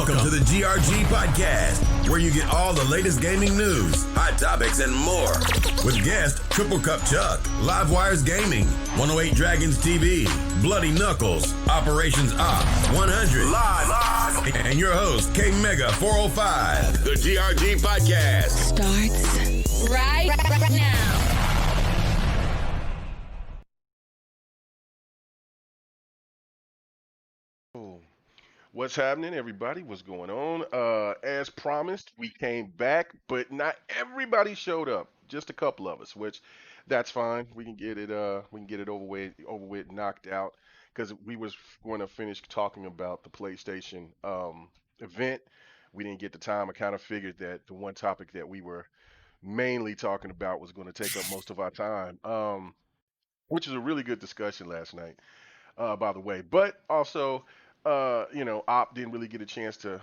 Welcome to the GRG podcast, where you get all the latest gaming news, hot topics, and more. With guest Triple Cup Chuck, Live Wires Gaming, 108 Dragons TV, Bloody Knuckles, Operations Op, 100, live, and your host, K Mega 405. The GRG podcast starts right now. What's happening, everybody? What's going on? As promised, we came back, but not everybody showed up. Just a couple of us, which that's fine. We can get it. We can get it over with, knocked out. Because we was going to finish talking about the PlayStation event. We didn't get the time. I kind of figured that the one topic that we were mainly talking about was going to take up most of our time. Which is a really good discussion last night, by the way. But also. Op didn't really get a chance to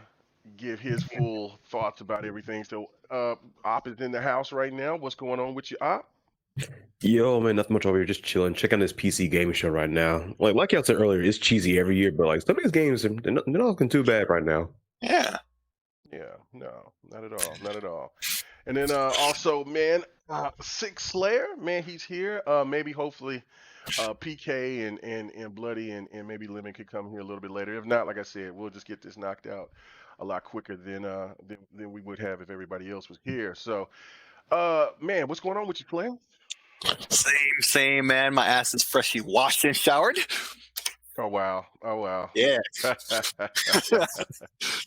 give his full thoughts about everything. So, Op is in the house right now. What's going on with you, Op? Yo, man, nothing much over here. Just chilling. Checking this PC gaming show right now. Like I said earlier, it's cheesy every year, but like some of these games, they're not looking too bad right now. Yeah, no, not at all. And then also, man, Six Slayer, man, he's here. Maybe, hopefully. PK and Bloody and maybe Lemon could come here a little bit later. If not, like I said, we'll just get this knocked out a lot quicker than we would have if everybody else was here. So, man, what's going on with you, Clay? Same, man. My ass is freshly washed and showered. Oh wow. Yeah.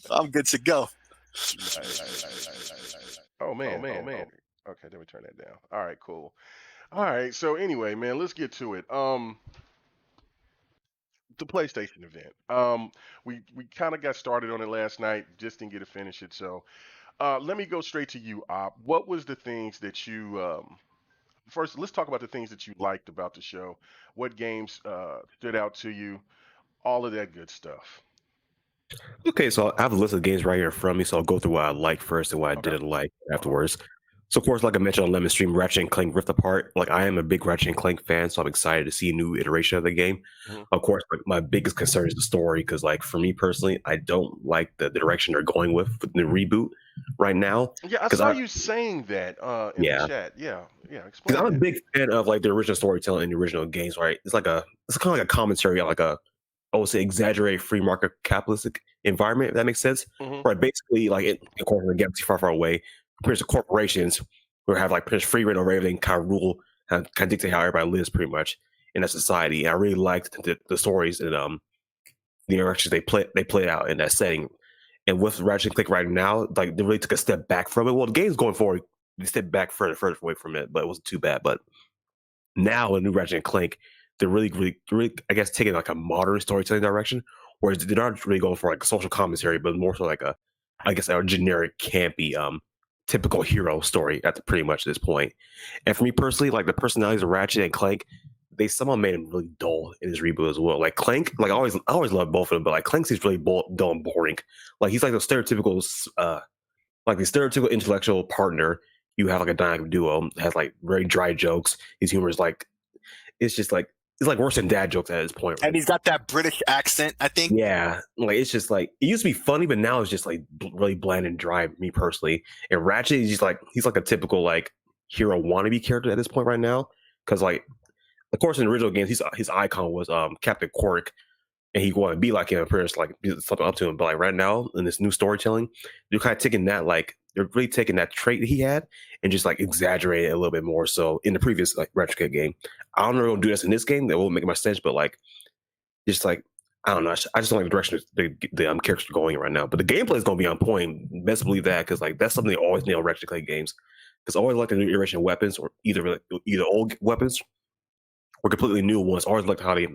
I'm good to go. Oh man. Okay, let me turn that down. All right, cool. All right, so anyway, man, let's get to it. The PlayStation event. We kind of got started on it last night, just didn't get to finish it. So, let me go straight to you, Op. What was the things that you first? Let's talk about the things that you liked about the show. What games stood out to you? All of that good stuff. Okay, so I have a list of games right here in front of me, so I'll go through what I liked first and what I didn't like afterwards. So, of course, like I mentioned on Lemon Stream, Ratchet and Clank Rift Apart. Like, I am a big Ratchet and Clank fan, so I'm excited to see a new iteration of the game. Mm-hmm. Of course, like, my biggest concern is the story, because, like, for me personally, I don't like the direction they're going with the reboot right now. Yeah, I saw you saying that in the chat. Yeah. Because I'm a big fan of like the original storytelling in the original games, right? It's kind of like a commentary on like I would say exaggerated free market capitalistic environment, if that makes sense. Mm-hmm. Right, basically, like of course, in a galaxy far away. Pretty much corporations who have like pretty much free reign over everything, kind of rule, kind of dictate how everybody lives pretty much in that society. And I really liked the stories and the interactions they play out in that setting. And with Ratchet and Clank right now, like they really took a step back from it. Well, the game's going forward, they stepped back further away from it, but it wasn't too bad. But now, a new Ratchet and Clank, they're really, I guess, taking like a modern storytelling direction, whereas they're not really going for like a social commentary, but more so like a generic campy typical hero story at pretty much this point. And for me personally, like the personalities of Ratchet and Clank, they somehow made him really dull in his reboot as well. Like Clank, like I always loved both of them, but like Clank seems really dull and boring. Like he's like the stereotypical intellectual partner. You have like a dynamic duo, has like very dry jokes. His humor is like, it's like worse than dad jokes at this point. Right? And he's got that British accent, I think. Yeah. Like, it's just like, it used to be funny, but now it's just like really bland and dry, me personally. And Ratchet is just like, he's like a typical like hero wannabe character at this point right now. Cause like, of course, in the original games, his icon was Captain Quirk. And he wanted to be like him, and pretty much like be something up to him. But like right now, in this new storytelling, they're kind of taking that, like, they're really taking that trait that he had and just like exaggerating it a little bit more. So in the previous like Ratchet game, I don't know if they'll do this in this game. That won't make much sense, but like, just like, I don't know. I just don't like the direction the characters are going in right now. But the gameplay is going to be on point. Best believe that, because like that's something they always nail Ratchet Clank games. Because I always like the new iteration of weapons, or either old weapons or completely new ones. I always like how I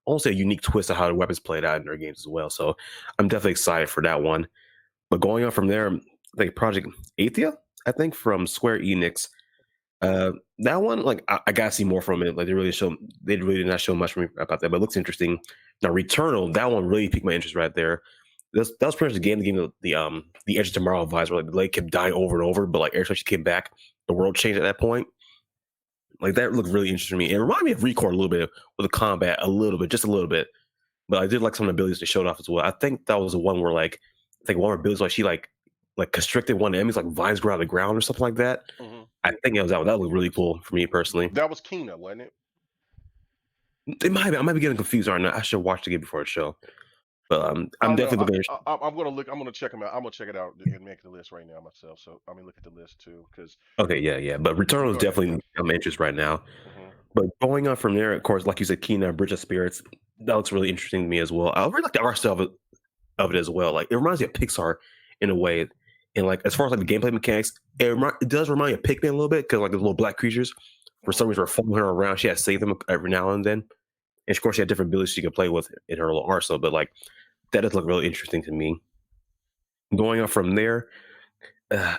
almost say a unique twist of how the weapons played out in their games as well. So I'm definitely excited for that one. But going on from there, I think Project Athia, I think from Square Enix. That one, like I gotta see more from it. Like they really did not show much about that, but it looks interesting. Now Returnal, that one really piqued my interest right there. That was pretty much the game the Edge of Tomorrow vibes, where like the lake kept dying over and over, but like every time she came back, the world changed at that point. Like that looked really interesting to me. It reminded me of Record a little bit with the combat, just a little bit. but I did like some of the abilities they showed off as well. I think that was the one where like I think one of her abilities like she like constricted one of the enemies, like vines grow out of the ground or something like that. Hmm. I think it was that one. That looked really cool for me personally. That was Kina, wasn't it? It might be, I might be getting confused right now. I should watch the game before the show. But I I'm don't know. definitely looking. I'm gonna look. I'm gonna check them out. I'm gonna check it out and make the list right now myself. So I mean, look at the list too, because Okay, yeah. But Returnal is go ahead. definitely I'm interest right now. Hmm. But going on from there, of course, like you said, Kina, Bridge of Spirits, that looks really interesting to me as well. I really like the art style of it as well. Like it reminds me of Pixar in a way. And like as far as like the gameplay mechanics, it does remind me of Pikmin a little bit because like the little black creatures, for some reason, are following her around. She has to save them every now and then. And of course, she had different abilities she can play with in her little arsenal. But like that does look really interesting to me. Going on from there,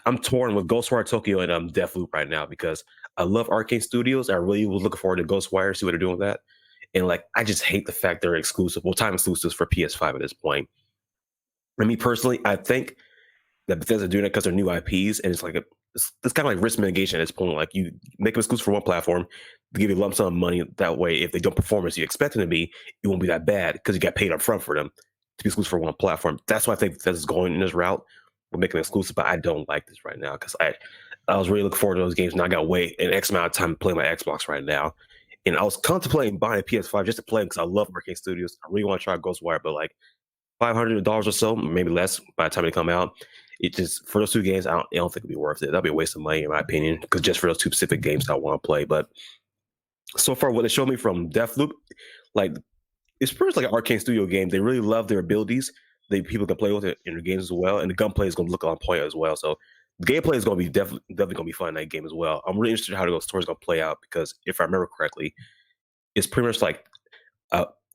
I'm torn with Ghostwire Tokyo and Deathloop right now because I love Arcane Studios. I really was looking forward to Ghostwire, see what they're doing with that. And like, I just hate the fact they're exclusive, well, time exclusives for PS5 at this point. I mean, personally, I think that Bethesda doing it because they're new IPs, and it's like it's kind of like risk mitigation at this point. Like you make them exclusive for one platform, they give you a lump sum of money. That way, if they don't perform as you expect them to be, it won't be that bad because you got paid up front for them to be exclusive for one platform. That's why I think Bethesda's going in this route. We're making them exclusive, but I don't like this right now because I was really looking forward to those games, and I got to wait an X amount of time to play my Xbox right now. And I was contemplating buying a PS5 just to play because I love Arcane Studios. I really want to try Ghostwire, but like $500 or so, maybe less by the time they come out. It just for those two games, I don't think it'd be worth it. That'd be a waste of money in my opinion, because just for those two specific games I want to play. But so far, what they showed me from Deathloop, like it's pretty much like an Arcane Studio game. They really love their abilities. People can play with it in their games as well, and the gunplay is going to look on point as well. So the gameplay is going to be definitely going to be fun in that game as well. I'm really interested in how the story is going to play out because if I remember correctly, it's pretty much like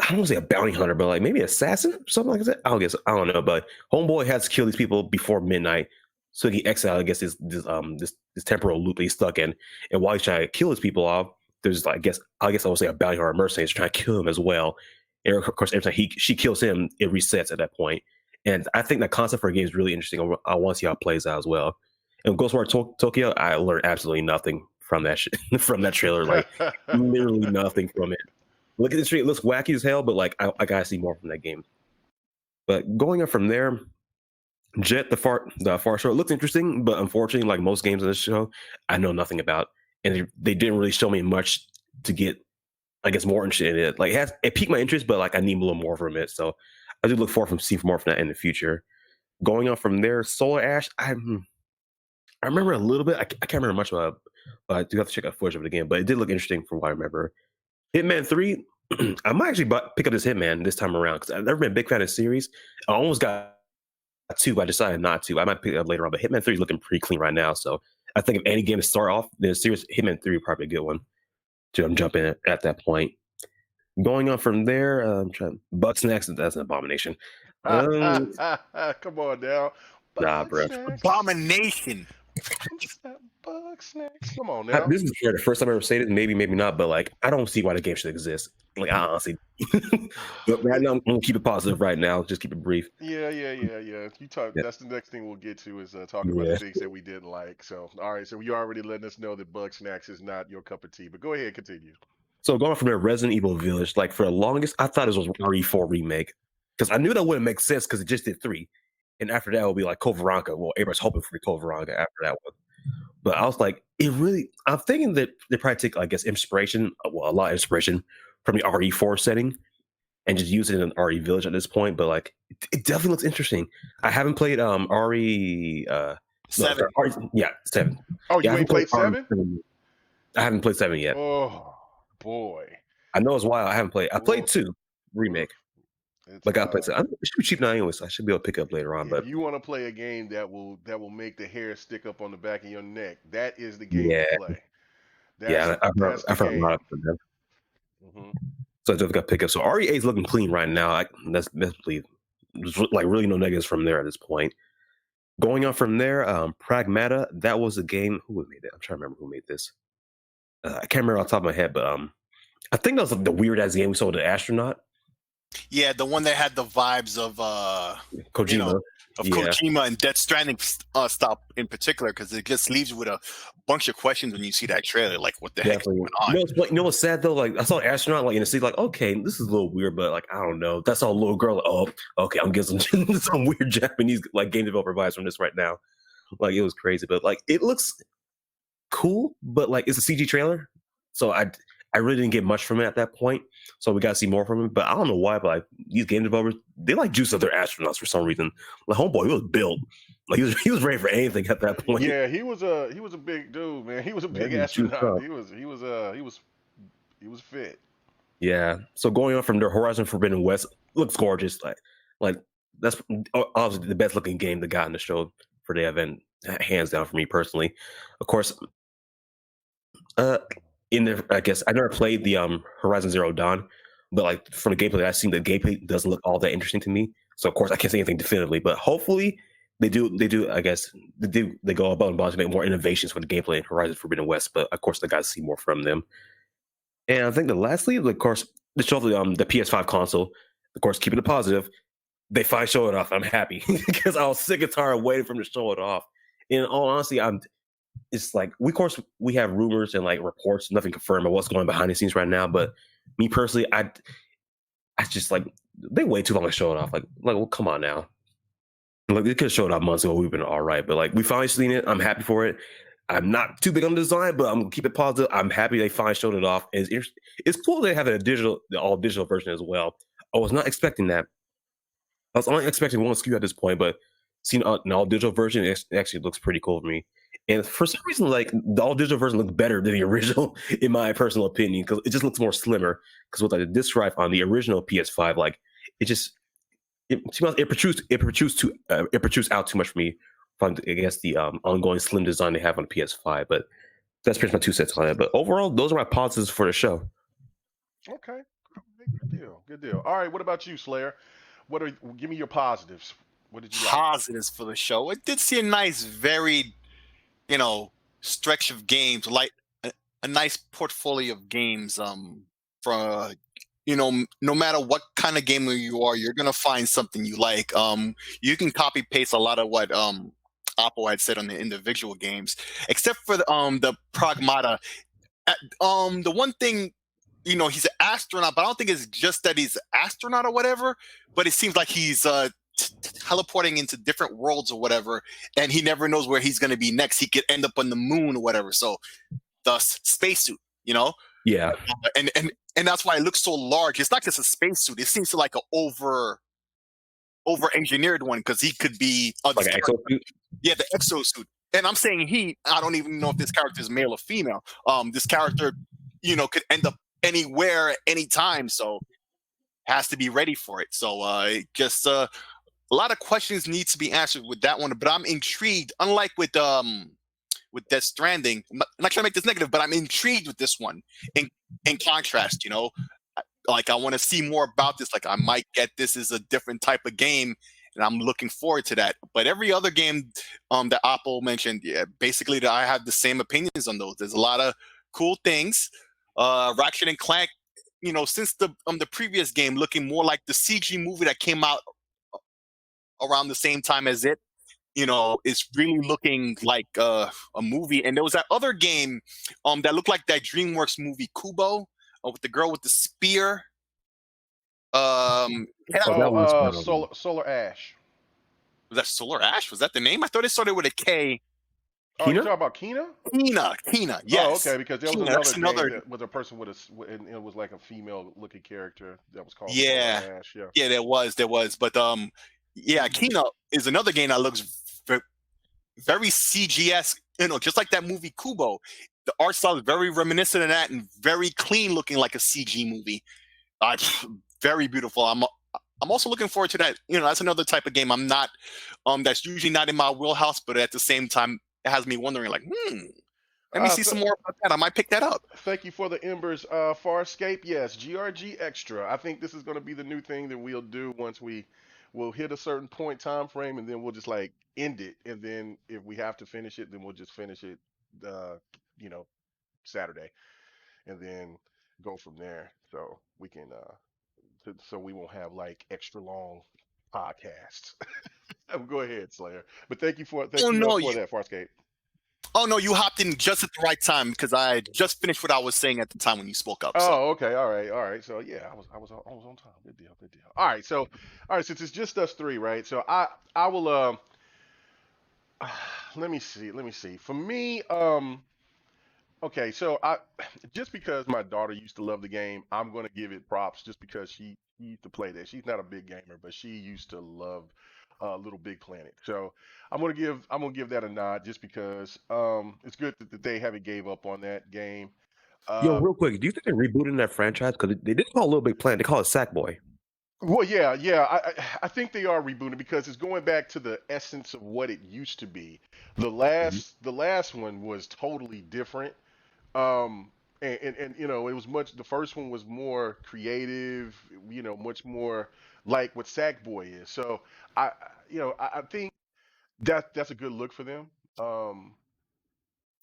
I don't want to say a bounty hunter, but like maybe assassin, something like that. I don't know. But Homeboy has to kill these people before midnight, so he exiled. I guess this temporal loop that he's stuck in, and while he's trying to kill his people off, there's like, I guess I would say a bounty hunter mercenary is trying to kill him as well. And of course, every time she kills him, it resets at that point. And I think that concept for a game is really interesting. I want to see how it plays out as well. And Ghostwire Tokyo, I learned absolutely nothing from that from that trailer. Like literally nothing from it. Look at the tree; it looks wacky as hell, but like I gotta see more from that game. But going up from there, Jet the Far Shore looked interesting, but unfortunately, like most games in this show, I know nothing about, and they didn't really show me much to get, I guess, more interested in it. Like it piqued my interest, but like I need a little more from it. So I do look forward to seeing more from that in the future. Going on from there, Solar Ash, I remember a little bit. I can't remember much about it, but I do have to check out footage of it again. But it did look interesting from what I remember. Hitman 3, I might actually pick up this Hitman this time around because I've never been a big fan of the series. I almost got 2, but I decided not to. I might pick it up later on, but Hitman 3 is looking pretty clean right now. So I think if any game to start off, the series Hitman 3 would probably be a good one to jump in at that point. Going on from there, Buck Snacks, that's an abomination. Come on now. Nah, bro. Abomination. Bug snacks. Come on now. This is the first time I ever say this. Maybe not. But like, I don't see why the game should exist. Like, I honestly. But right now, I'm gonna keep it positive. Right now, just keep it brief. Yeah. You talk. Yeah. That's the next thing we'll get to is talking about the things that we didn't like. So, all right. So you already letting us know that Bug Snacks is not your cup of tea. But go ahead, continue. So going from there, Resident Evil Village. Like for the longest, I thought it was RE4 remake because I knew that wouldn't make sense because it just did 3, and after that it would be like Code Veronica. Well, everybody's hoping for Code Veronica after that one. But I was like, I'm thinking that they probably take, I guess, inspiration, a lot of inspiration from the RE4 setting and just use it in RE Village at this point. But like, it definitely looks interesting. I haven't played RE 7. Yeah, 7. Oh, yeah, you ain't played 7? I haven't played 7 yet. Oh boy, I know it's wild. I haven't played. I played 2 remake. Like I played. It should be cheap now anyway, so I should be able to pick up later on. But you want to play a game that will make the hair stick up on the back of your neck. That is the game to play. I've heard a lot of them. Mm-hmm. So I just got to pick up. So RE8 is looking clean right now. That's believe. There's like really no negatives from there at this point. Going on from there, Pragmata. That was a game. Who made it? I'm trying to remember who made this. I can't remember off the top of my head, but I think that was like the weird ass game we saw with the astronaut. Yeah, the one that had the vibes of Kojima. Yeah, Kojima and Death Stranding stop in particular, because it just leaves you with a bunch of questions when you see that trailer. Like, what the heck is definitely. going on? You know what's sad though? Like I saw an astronaut like in the sea, like, okay, this is a little weird, but like I don't know. That's all little girl. Like, oh, okay, I'm getting some weird Japanese like game developer vibes from this right now. Like it was crazy, but like it looks cool, but like it's a CG trailer, so I really didn't get much from it at that point. So we got to see more from it. But I don't know why, but like these game developers, they like juice up their astronauts for some reason. Like homeboy, he was built, like he was ready for anything at that point. Yeah, he was a big dude, man. He was a Yeah, big he was juiced astronaut. up. He was fit. Yeah. So going on from the Horizon Forbidden West looks gorgeous. Like that's obviously the best looking game that got in the show for the event, hands down for me personally. Of course, uh, in the I guess I never played the Horizon Zero Dawn, but like from the gameplay that I've seen, the gameplay doesn't look all that interesting to me. So of course I can't say anything definitively, but hopefully they do I guess they go above and beyond to make more innovations for the gameplay in Horizon Forbidden West. But of course I got to see more from them. And I think that lastly, of course, the show of the PS5 console, of course, keeping it positive, they finally show it off. I'm happy because I was sick and tired of waiting for them to show it off. In all honesty, it's like we of course we have rumors and like reports, nothing confirmed of what's going on behind the scenes right now. But me personally, I just like they wait too long to show it off. Like well, come on now. Like they could have showed it off months ago. We've been all right, but like we finally seen it. I'm happy for it. I'm not too big on the design, but I'm gonna keep it positive. I'm happy they finally showed it off. It's cool they have the all digital version as well. I was not expecting that. I was only expecting one SKU at this point, but seeing an all digital version it actually looks pretty cool to me. And for some reason, like the all digital version looks better than the original, in my personal opinion, because it just looks more slimmer. Because with like the disc drive on the original PS5, like it just it protrudes out too much for me from I guess the ongoing slim design they have on the PS5. But that's pretty much my 2 cents on it. But overall, those are my positives for the show. Okay, good deal, good deal. All right, what about you, Slayer? Give me your positives. What did you like? Positives for the show. It did see a nice, varied, you know, stretch of games, like a nice portfolio of games. From no matter what kind of gamer you are, you're gonna find something you like. You can copy paste a lot of what Apple had said on the individual games, except for the Pragmata. The one thing, he's an astronaut, but I don't think it's just that he's an astronaut or whatever. But it seems like he's teleporting into different worlds or whatever, and he never knows where he's going to be next. He could end up on the moon or whatever. So the spacesuit, Yeah, and that's why it looks so large. It's not just a spacesuit. It seems like an over engineered one, because he could be like an exosuit. yeah, the exosuit. And I'm saying I don't even know if this character is male or female. This character, could end up anywhere at any time, so has to be ready for it. So just a lot of questions need to be answered with that one. But I'm intrigued, unlike with Death Stranding. I'm not trying to make this negative, but I'm intrigued with this one. In contrast, like I want to see more about this. Like I might get this is a different type of game, and I'm looking forward to that. But every other game that Apple mentioned, yeah, basically I have the same opinions on those. There's a lot of cool things. Ratchet and Clank, since the previous game, looking more like the CG movie that came out around the same time as it. It's really looking like a movie. And there was that other game that looked like that DreamWorks movie Kubo, with the girl with the spear. That one's Solar Ash. Was that Solar Ash? Was that the name? I thought it started with a K. Oh, you Kena? talking about Kena? Kena, yes. Oh, okay, because there was Kena, another game that was a person with and it was like a female-looking character that was called Yeah. Solar Ash. Yeah. Yeah, there was. But yeah, Kena is another game that looks very CGS, just like that movie Kubo. The art style is very reminiscent of that and very clean looking, like a CG movie. Very beautiful. I'm also looking forward to that. That's another type of game I'm not that's usually not in my wheelhouse, but at the same time it has me wondering, like, let me see some more about that. I might pick that up. Thank you for the embers. Farscape, yes, GRG Extra. I think this is going to be the new thing that we'll do once we'll hit a certain point time frame, and then we'll just like end it. And then if we have to finish it, then we'll just finish it, you know, Saturday, and then go from there. So we can so we won't have like extra long podcasts. Go ahead, Slayer. But thank Oh you no, for that, Farscape. oh no, you hopped in just at the right time because I just finished what I was saying at the time when you spoke up. So Oh, okay, all right. So yeah, I was on time. Good deal, good deal. All right, since it's just us three, right? So I will let me see. For me, okay, so I just because my daughter used to love the game, I'm gonna give it props just because she used to play that. She's not a big gamer, but she used to love Little Big Planet. So I'm gonna give that a nod just because it's good that they haven't gave up on that game. Yo, Uh, real quick, do you think they're rebooting that franchise? Because they did call Little Big Planet. They call it Sackboy. well, yeah. I think they are rebooting because it's going back to the essence of what it used to be. Mhm. The last one was totally different. Um, and you know, it was much. The first one was more creative. You know, much more like what Sackboy is. So you know, I think that's a good look for them. Um,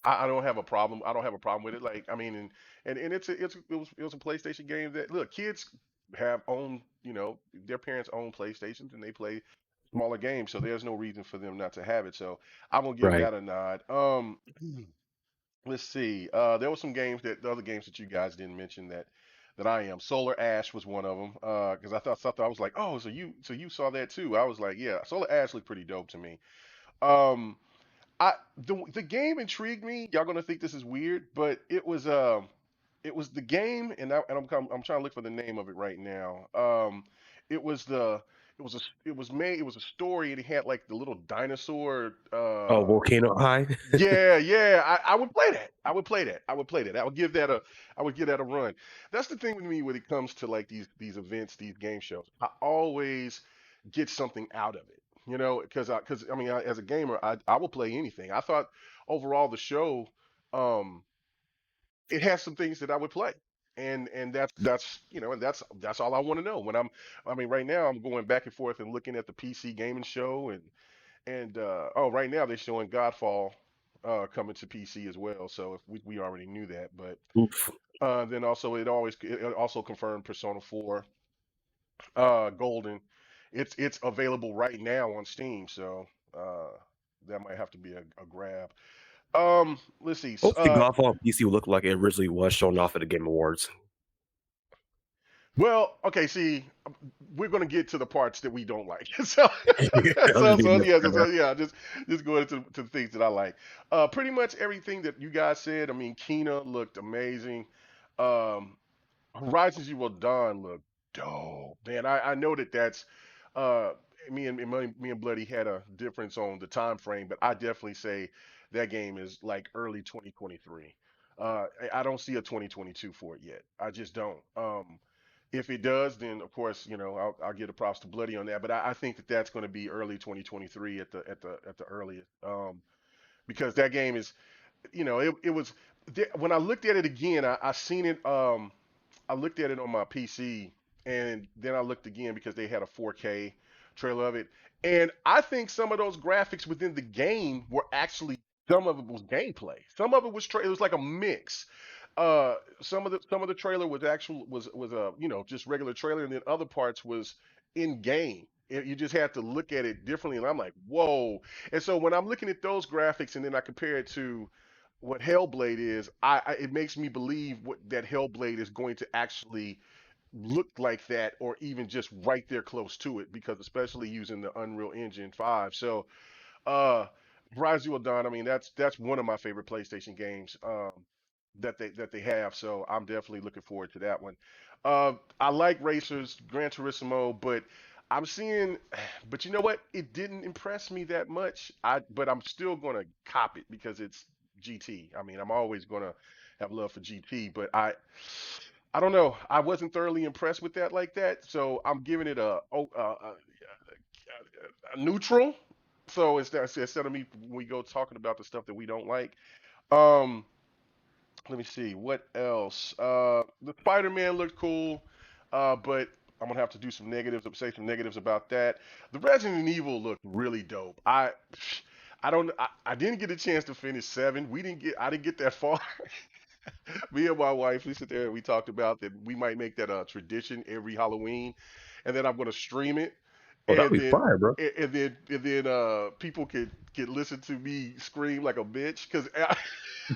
I don't have a problem. I don't have a problem with it. Like, I mean, and it was a PlayStation game that look kids have own. You know, their parents own PlayStations and they play smaller games, so there's no reason for them not to have it. So I'm gonna give Right. that a nod. Let's see. There were some games that the other games that you guys didn't mention that I am. Solar Ash was one of them. Because I thought something. I was like, oh, so you saw that too? I was like, yeah. Solar Ash looked pretty dope to me. Um, the game intrigued me. Y'all gonna think this is weird, but it was the game, I'm trying to look for the name of it right now. It was the it was a story, and it had like the little dinosaur. Oh, Volcano High. Yeah, I would play that. I would play that. I would play that. I would give that a run. That's the thing with me when it comes to like these events, these game shows. I always get something out of it. You know, because I mean, as a gamer, I will play anything. I thought overall the show, um, it has some things that I would play. And that's you know, and that's all I want to know when I mean right now I'm going back and forth and looking at the PC gaming show and oh, right now they're showing Godfall coming to PC as well. So if we already knew that, but Oof. then also it also confirmed Persona 4 Golden. It's available right now on Steam, so that might have to be a grab. Let's see. Hopefully, Godfall on PC will look like it originally was shown off at the Game Awards. Well, okay, see, we're gonna get to the parts that we don't like. So, I'm just being yeah, just going into to the things that I like. Pretty much everything that you guys said. I mean, Kina looked amazing. Um, Horizon Zero Dawn looked dope, man. I know that's uh me and Bloody had a difference on the time frame, but I definitely say that game is like early 2023. I don't see a 2022 for it yet. I just don't. If it does, then of course, you know, I'll give the props to Bloody on that. But I think that that's going to be early 2023 at the earliest, because that game is, you know, it was when I looked at it again, I seen it. I looked at it on my PC, and then I looked again because they had a 4K trailer of it, and I think some of those graphics within the game were actually some of it was gameplay. Some of it was it was like a mix. Some of the trailer was actual was a you know just regular trailer, and then other parts was in game. You just had to look at it differently, and I'm like, whoa. And so when I'm looking at those graphics, and then I compare it to what Hellblade is, it makes me believe that Hellblade is going to actually look like that, or even just right there close to it, because especially using the Unreal Engine 5. So, uh, Horizon Zero Dawn, I mean, that's one of my favorite PlayStation games that they have. So I'm definitely looking forward to that one. I like racers, Gran Turismo, but I'm seeing, but you know what? It didn't impress me that much. But I'm still gonna cop it because it's GT. I mean, I'm always gonna have love for GT, but I don't know. I wasn't thoroughly impressed with that like that, so I'm giving it a neutral. So instead of me, when we go talking about the stuff that we don't like. Um, Let me see what else. The Spider-Man looked cool, but I'm gonna have to do some negatives, say some negatives about that. The Resident Evil looked really dope. I don't, I didn't get a chance to finish seven. I didn't get that far. Me and my wife, we sit there and we talked about that we might make that a tradition every Halloween, and then I'm gonna stream it, Oh, that'd and be then fire, bro. people could listen to me scream like a bitch, cause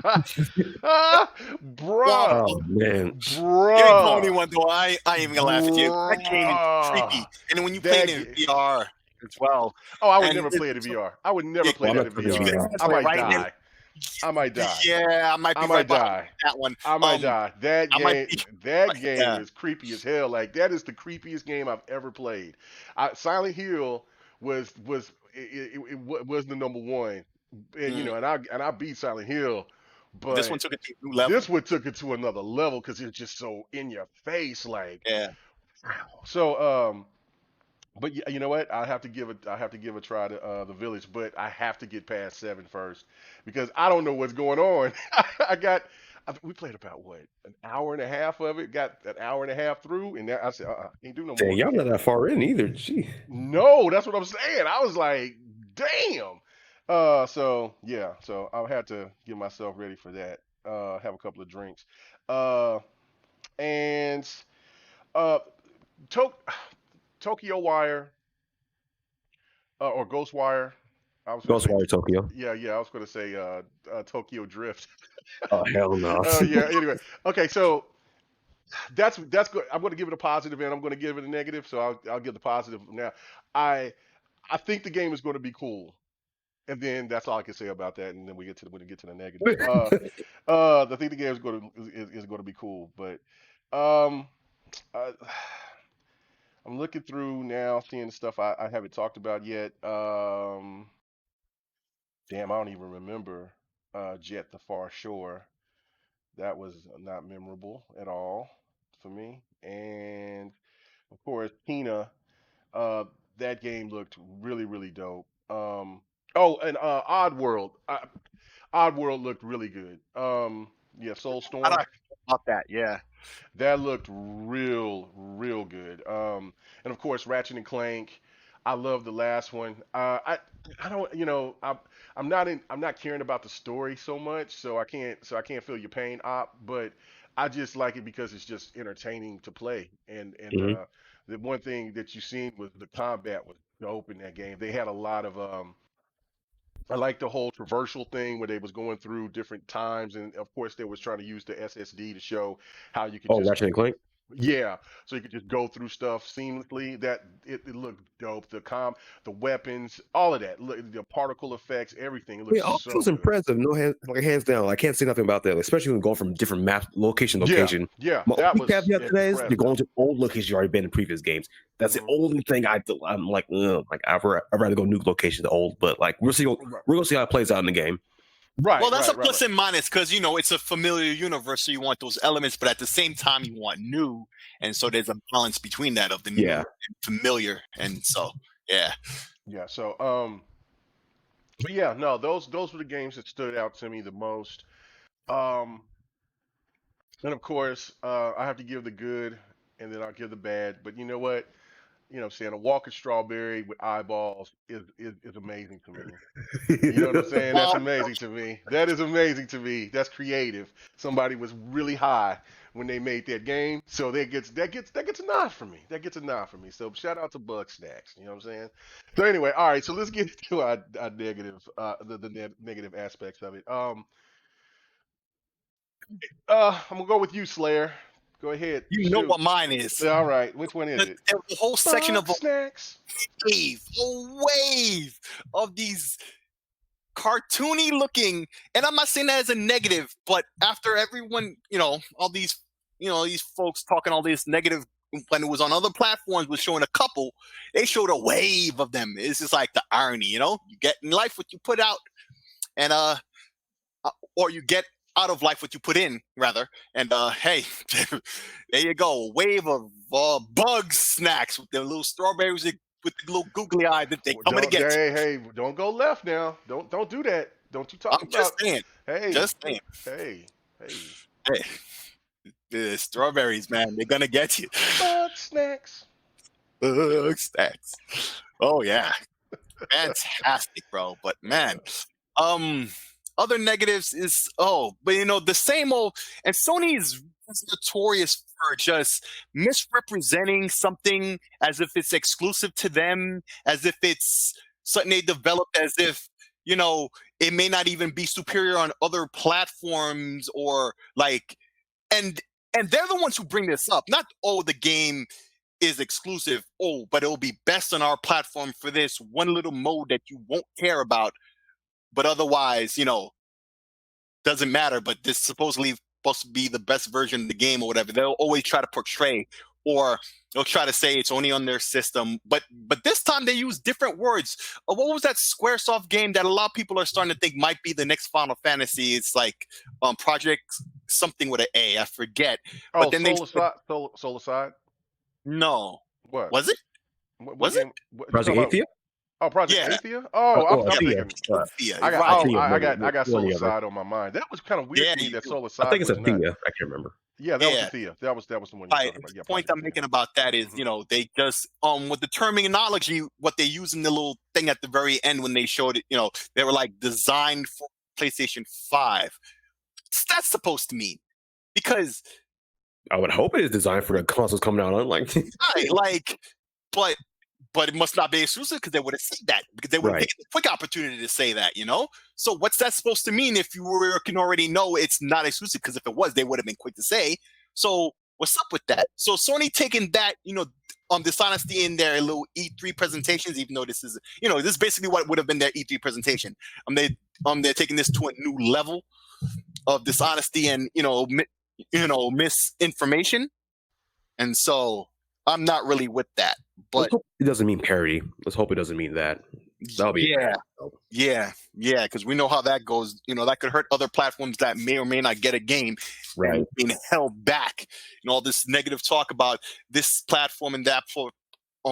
Well, bruh, Oh man. you ain't the only bruh, one though. I ain't even gonna laugh at you. That game is bruh, creepy, and then when you play it that in ga- VR as well, Oh, I would and never play it in VR. I would never it, play Well, I'm that not in playing you VR. get VR. I might right, and die. I might die. yeah, I might I be right might behind die. that one. I might die. I might be, That game yeah. is creepy as hell. Like that is the creepiest game I've ever played. Silent Hill was the number one, and Mm. and I beat Silent Hill, This but one took it to a new level. this one took it to another level because it's just so in your face. Like Yeah, so, but you know what? I have to give a try to the village, but I have to get past 7 first because I don't know what's going on. I got we played about what an hour and a half of it. Got an hour and a half through, and I said, can't do no Dang, more. y'all not that far in either. Gee. No, that's what I'm saying. I was like, damn. So yeah, so I'll have to get myself ready for that. Have a couple of drinks, uh, and uh, to- Tokyo Wire or Ghostwire. I was gonna say, Ghostwire Tokyo. yeah. I was gonna say Tokyo Drift. Oh hell no. Yeah. Anyway, okay. So that's good. I'm gonna give it a positive, and I'm gonna give it a negative. So I'll give the positive now. I I think the game is going to be cool, and then that's all I can say about that. And then when we get to the negative. I think the game is going to be cool, but um, uh, I'm looking through now, seeing the stuff I haven't talked about yet. Damn, I don't even remember Jet the Far Shore. That was not memorable at all for me. And of course, Tina, uh, that game looked really, really dope. Oh, and Odd World looked really good. Yeah, I Soulstorm. don't about that. Yeah, That looked real good. And of course, Ratchet and Clank. I love the last one. I don't, I'm not caring about the story so much, so I can't feel your pain, op. But I just like it because it's just entertaining to play. Mhm. The one thing that you seen was the combat was dope in that game. They had a lot of I like the whole traversal thing where they was going through different times, and of course they was trying to use the SSD to show how you could Oh, just Ratchet and Clank. yeah, so you could just go through stuff seamlessly. It looked dope. The weapons, all of that, look, the particle effects, everything. It looked Yeah, all this so was good. impressive. No hands, like hands down. I can't say nothing about that, especially when going from different map location to Yeah, location. yeah, My that only was caveat today is you're impressive. going to old locations you already been in previous games. That's the Hmm. only thing I'm like, ugh, like I'd rather go new locations to old, but like Right, we're gonna see how it plays out in the game. well, right, that's a right, right, plus right. and minus because it's a familiar universe, so you want those elements, but at the same time you want new, and so there's a balance between that of the new Yeah, and familiar, and so yeah. Yeah. So, but yeah, no, those were the games that stood out to me the most. Um, and of course, I have to give the good, and then I'll give the bad. But you know what? Saying a walking strawberry with eyeballs is amazing to me. You know what I'm saying? That's Well, amazing to me. That is amazing to me. That's creative. Somebody was really high when they made that game, so that gets a nod from me. That gets a nod from me. So shout out to Bug Snacks. You know what I'm saying? So anyway, all right. So let's get to our negative, negative aspects of it. I'm gonna go with you, Slayer. Go ahead, you know shoot. what mine is. All right, which one is it? The whole section of Bug Snacks. a wave of these cartoony looking, and I'm not saying that as a negative, but after everyone, all these, these folks talking all this negative when it was on other platforms was showing a couple, they showed a wave of them. It's just like the irony, you get in life what you put out, and or you get out of life what you put in, rather. And hey, there you go, a wave of bug snacks with the little strawberries with the little googly eye that they coming to Don't get you. hey, don't go left now. Don't do that. Don't you talk I'm just about saying, hey just saying. hey hey Hey, the strawberries, man, they're gonna get you. Bug Snacks. Bug snacks. Oh yeah, fantastic, bro. But man, um, other negatives is but the same old. And Sony is notorious for just misrepresenting something as if it's exclusive to them, as if it's something they developed, as if it may not even be superior on other platforms, or like, and they're the ones who bring this up. Not, the game is exclusive, but it'll be best on our platform for this one little mode that you won't care about, but otherwise, doesn't matter. But this is supposedly supposed to be the best version of the game or whatever. They'll always try to portray, or they'll try to say it's only on their system. But this time they use different words. What was that Squaresoft game that a lot of people are starting to think might be the next Final Fantasy? It's like Project something with an A. I forget. Oh, but then Solar. No. What? Was it? What Was game? it? Project Athia? Oh, Project Yeah. Athia? Oh, I'm Athia. thinking. Yeah, I right. got Solar Side on my mind. That was kind of weird Yeah, to me you that do. Solar Side I think it's was not. Athia. I can't remember. Yeah, that Yeah. was Athia. That was the one you're Right. talking about. Yeah, The point Project I'm Athia. making about that is, they just with the terminology, what they use in the little thing at the very end when they showed it, they were like designed for PlayStation 5. What's that supposed to mean? Because I would hope it is designed for the consoles coming out on but it must not be exclusive, because they would have said that, because they would have Right. taken the quick opportunity to say that, So what's that supposed to mean if you can already know it's not exclusive? Because if it was, they would have been quick to say. So what's up with that? So Sony taking that, dishonesty in their little E3 presentations, even though this is, this is basically what would have been their E3 presentation. They're taking this to a new level of dishonesty and misinformation, and so I'm not really with that. But Let's hope it doesn't mean parody. Let's hope it doesn't mean that. That'll be yeah, because we know how that goes. That could hurt other platforms that may or may not get a game, right. being held back. All this negative talk about this platform and that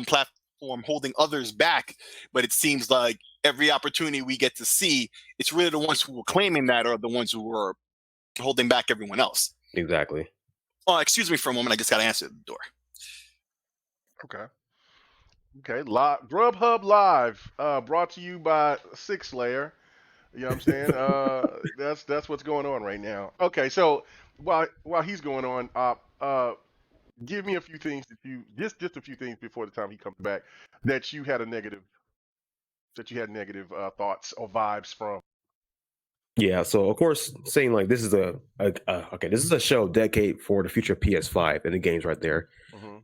platform holding others back, but it seems like every opportunity we get to see, it's really the ones who are claiming that are the ones who are holding back everyone else. Exactly. Oh, excuse me for a moment. I just got to answer the door. Okay. Grubhub Live, brought to you by Six Layer. You know what I'm saying? That's what's going on right now. Okay, so while he's going on, give me a few things that you just a few things before the time he comes back that you had negative thoughts or vibes from. Yeah, so of course, saying like this is this is a show dedicated for the future of PS5 and the games right there. Mm-hmm.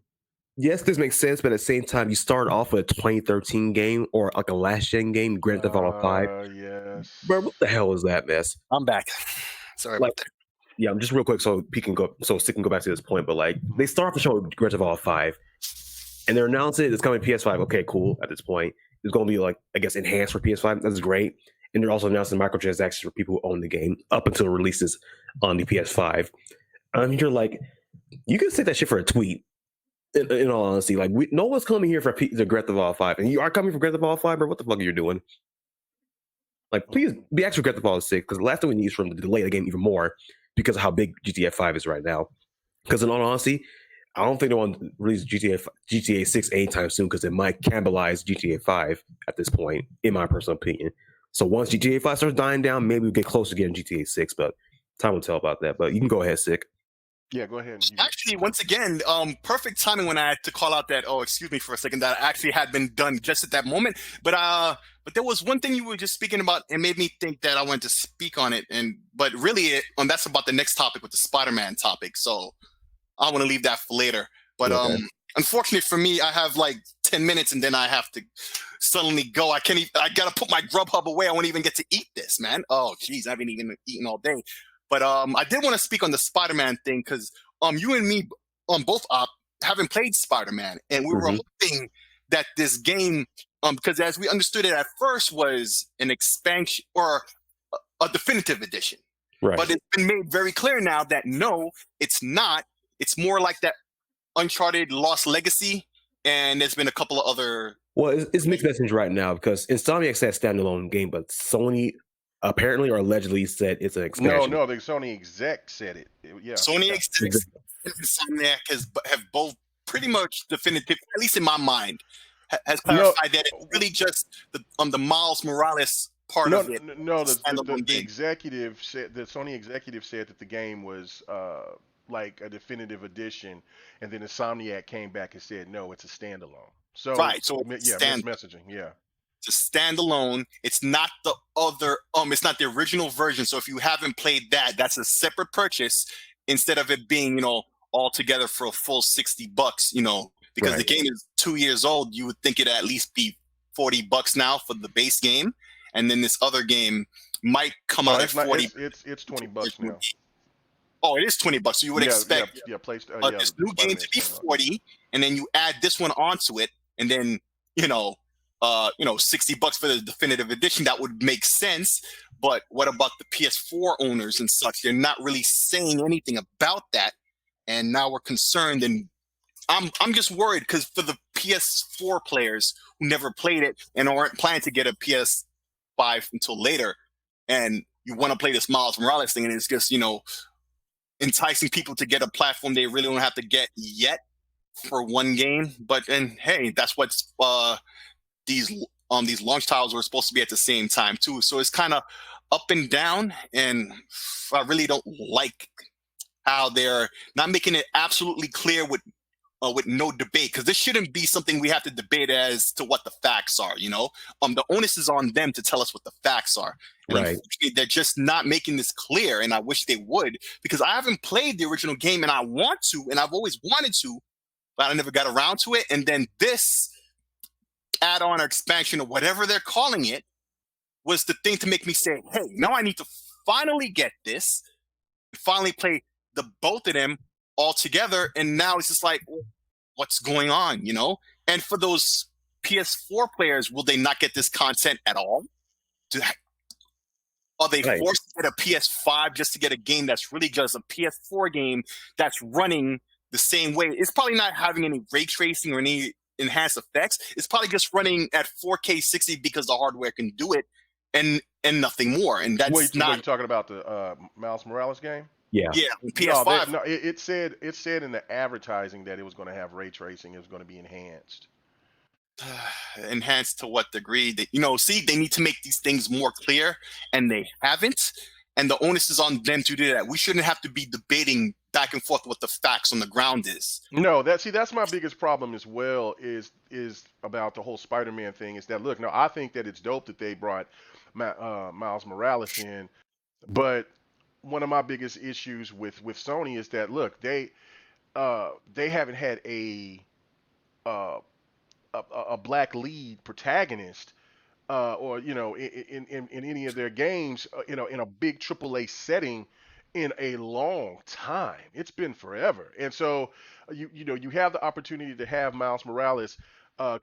Yes, this makes sense, but at the same time, you start off with a 2013 game or like a last gen game, Grand Theft Auto 5. Yes. Bro, what the hell is that mess? I'm back. Sorry about that. Yeah, just real quick, so Stick can go back to this point, but like they start off the show with Grand Theft Auto 5, and they're announcing it's coming to PS5. Okay, cool. At this point, it's going to be like enhanced for PS5. That's great. And they're also announcing microtransactions for people who own the game up until it releases on the PS5. You're like, you can say that shit for a tweet. In all honesty, like no one's coming here for the Grand Theft Auto 5, and you are coming for Grand Theft Auto 5, bro. What the fuck are you doing? Like, please be actually Grand Theft Auto 6, because the last thing we need is for them to delay the game even more because of how big GTA 5 is right now. Because in all honesty, I don't think they want to release GTA 6 anytime soon, because it might cannibalize GTA 5 at this point, in my personal opinion. So once GTA 5 starts dying down, maybe we get close to getting GTA 6, but time will tell about that. But you can go ahead, Sick. Yeah, go ahead. Actually, once again, perfect timing when I had to call out that. Oh, excuse me for a second. That actually had been done just at that moment. But there was one thing you were just speaking about, and made me think that I wanted to speak on it. But really, that's about the next topic with the Spider-Man topic. So I want to leave that for later. But okay. Unfortunately for me, I have like 10 minutes, and then I have to suddenly go. I gotta put my Grubhub away. I won't even get to eat this, man. Oh, geez, I haven't even eaten all day. But I did want to speak on the Spider-Man thing, because you and me both haven't played Spider-Man, and we were hoping that this game, because as we understood it at first, was an expansion or a definitive edition. Right. But it's been made very clear now that no, it's not. It's more like that Uncharted Lost Legacy, and there's been a couple of other. Well, it's mixed message right now, because Insomniac said standalone game, but Sony apparently or allegedly said it's an expansion. No, the Sony exec said it. Yeah. Sony execs and Insomniac have both pretty much definitive, at least in my mind, has clarified that it's really just the Miles Morales part No, of it. no. It's a standalone The game. executive said, the Sony executive said that the game was like a definitive edition, and then Insomniac came back and said no, it's a standalone. So Right. So it's yeah, stand mismessaging. Yeah. It's a standalone. It's not the other it's not the original version. So if you haven't played that, that's a separate purchase instead of it being, all together for a full $60, because the Right. game is 2 years old. You would think it'd at least be $40 now for the base game. And then this other game might come out at It's not. 40. It's $20 now. Oh, it is $20. So you would expect this new game to be 40, and then you add this one onto it, and then $60 for the definitive edition. That would make sense. But what about the PS4 owners and such? They're not really saying anything about that, and now we're concerned. And I'm just worried because for the PS4 players who never played it and aren't planning to get a PS5 until later, and you want to play this Miles Morales thing, and it's just enticing people to get a platform they really don't have to get yet for one game. And hey, that's what these launch titles were supposed to be at the same time too. So it's kind of up and down, and I really don't like how they're not making it absolutely clear with no debate, because this shouldn't be something we have to debate as to what the facts are. The onus is on them to tell us what the facts are, and Right. they're just not making this clear. And I wish they would, because I haven't played the original game, and I want to, and I've always wanted to, but I never got around to it. And then this add-on or expansion or whatever they're calling it was the thing to make me say, hey, now I need to finally get this, finally play the both of them all together. And now it's just like, what's going on, And for those PS4 players, will they not get this content at all? Are they Right. forced to get a PS5 just to get a game that's really just a PS4 game that's running the same way? It's probably not having any ray tracing or any enhanced effects. It's probably just running at 4K 60 because the hardware can do it, and nothing more. And that's What not. you talking about, the Miles Morales game? Yeah. Yeah, PS5. It said in the advertising that it was going to have ray tracing. It was going to be enhanced. Enhanced to what degree? They need to make these things more clear, and they haven't. And the onus is on them to do that. We shouldn't have to be debating back and forth what the facts on the ground is. No, that's my biggest problem as well. Is about the whole Spider-Man thing. Is that, look? No, I think that it's dope that they brought Miles Morales in, but one of my biggest issues with Sony is that, look, they haven't had a black lead protagonist, or in any of their games, in a big AAA setting in a long time. It's been forever, and so you have the opportunity to have Miles Morales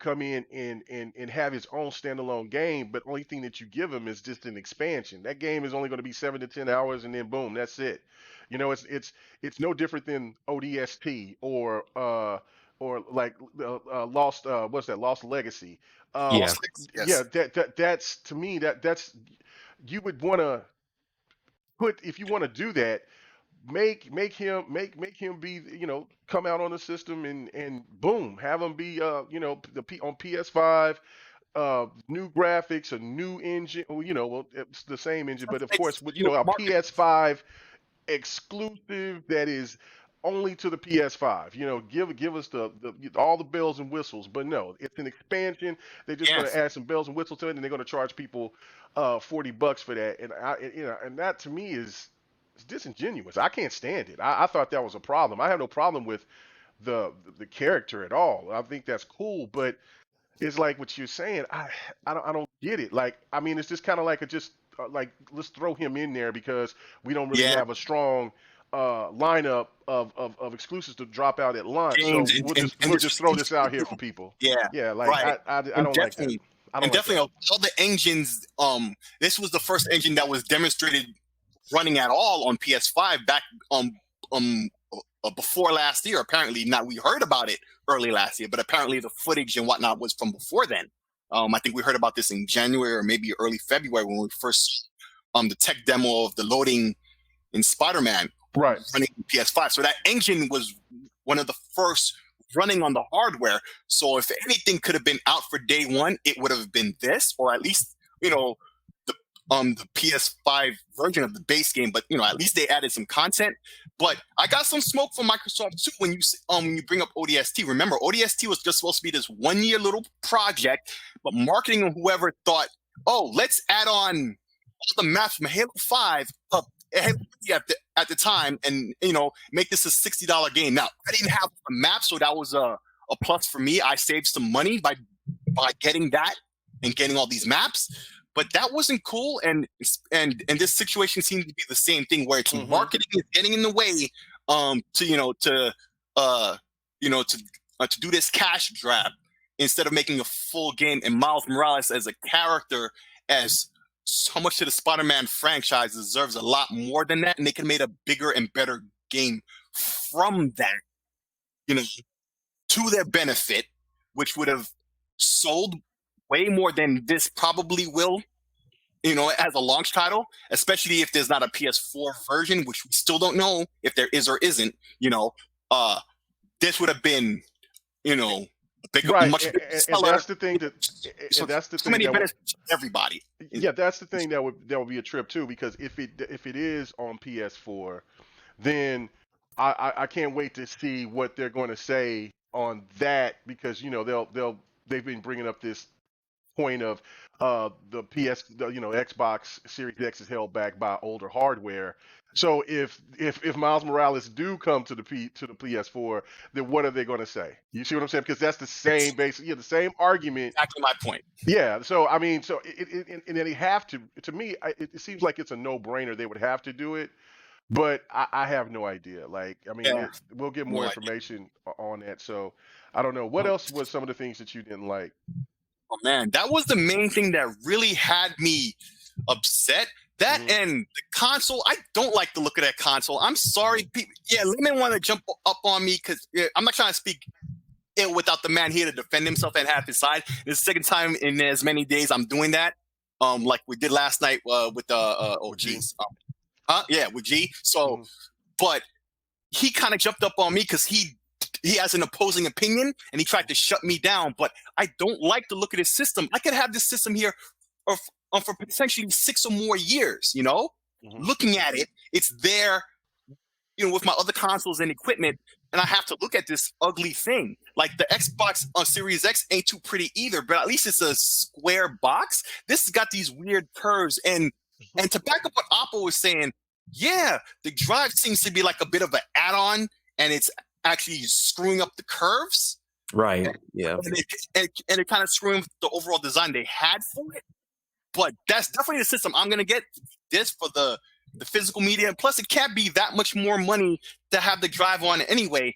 come in and have his own standalone game, but only thing that you give him is just an expansion. That game is only going to be 7 to 10 hours, and then boom, that's it. It's no different than ODST or like Lost what's that, Lost Legacy. Yeah. Yes. That's, to me, that's, you would want to put, if you want to do that, make him be, come out on the system, and boom, have him be on PS5, new graphics, a new engine, well, it's the same engine, but of course, with a PS5 exclusive that is only to the PS5. Give us the all the bells and whistles. But no, it's an expansion. They're just going to add some bells and whistles to it, and they're going to charge people $40 for that. And that to me is disingenuous. I can't stand it. I thought that was a problem. I have no problem with the character at all. I think that's cool, but it's like what you're saying. I don't get it. Like, I mean, it's just kind of like like, let's throw him in there because we don't really have a strong lineup of exclusives to drop out at launch. Games, so we'll just throw this out here for people. Yeah, Like, right. I don't like that. Definitely all the engines. This was the first engine that was demonstrated running at all on PS5 back before last year. Apparently, not. We heard about it early last year, but apparently the footage and whatnot was from before then. I think we heard about this in January or maybe early February when we first the tech demo of the loading in Spider-Man, right, running on PS5. So that engine was one of the first running on the hardware. So if anything could have been out for day one, it would have been this, or at least the the PS5 version of the base game, but at least they added some content. But I got some smoke from Microsoft too when you bring up ODST. Remember, ODST was just supposed to be this 1 year little project, but marketing and whoever thought, oh, let's add on all the maps from Halo 5 up at the time, and make this a $60 game. Now, I didn't have a map, so that was a plus for me. I saved some money by getting that and getting all these maps. But that wasn't cool, and this situation seems to be the same thing, where it's marketing is getting in the way to do this cash grab instead of making a full game. And Miles Morales as a character, as so much to the Spider-Man franchise, deserves a lot more than that, and they could have made a bigger and better game from that, to their benefit, which would have sold way more than this probably will, as a launch title, especially if there's not a PS4 version, which we still don't know if there is or isn't. This would have been, a bigger, Right, much bigger and that's the thing many benefits for everybody. Yeah, that's the thing that would be a trip too, because if it is on PS4, then I can't wait to see what they're going to say on that, because they've been bringing up this point of the Xbox Series X is held back by older hardware. So if Miles Morales do come to the PS4, then what are they going to say? You see what I'm saying? Because that's the same the same argument. Exactly my point. Yeah. So I mean, and then they have to. To me, it seems like it's a no-brainer. They would have to do it, but I have no idea. Like, I mean, we'll get more information on that. So I don't know. What else was some of the things that you didn't like? Oh man, that was the main thing that really had me upset. That and the console. I don't like the look of that console. I'm sorry, people. Yeah, Lemon want to jump up on me because I'm not trying to speak ill without the man here to defend himself and have his side. This is the second time in as many days I'm doing that. Like we did last night with with G. So, but he kind of jumped up on me because he has an opposing opinion and he tried to shut me down. But I don't like the look of this system. I could have this system here for potentially 6 or more years. Looking at it, it's there. With my other consoles and equipment, and I have to look at this ugly thing. Like the Xbox Series X ain't too pretty either, but at least it's a square box. This has got these weird curves, and to back up what Oppo was saying, yeah, the drive seems to be like a bit of an add-on, and it's actually screwing up the curves. Right. And it kind of screwing the overall design they had for it. But that's definitely the system I'm gonna get this for the physical media. And plus, it can't be that much more money to have the drive on anyway.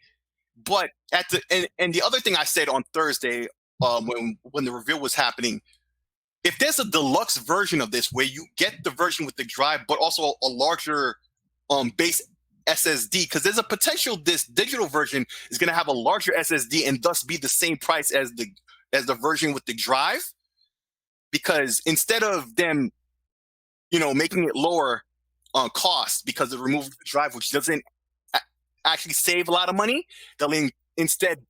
But and the other thing I said on Thursday, when the reveal was happening, if there's a deluxe version of this where you get the version with the drive, but also a larger base SSD, because there's a potential this digital version is going to have a larger SSD and thus be the same price as the version with the drive. Because instead of them, making it lower on cost because of removing the drive, which doesn't actually save a lot of money, they'll instead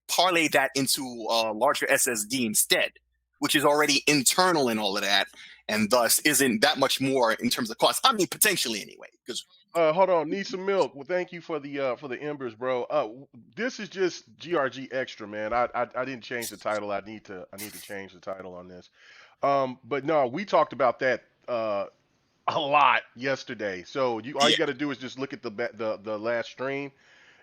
parlay that into a larger SSD instead, which is already internal and all of that, and thus isn't that much more in terms of cost. I mean, potentially anyway. Because hold on, need some milk. Well, thank you for the embers, bro. This is just GRG extra, man. I didn't change the title. I need to change the title on this. But no, we talked about that a lot yesterday. So all you got to do is just look at the last stream,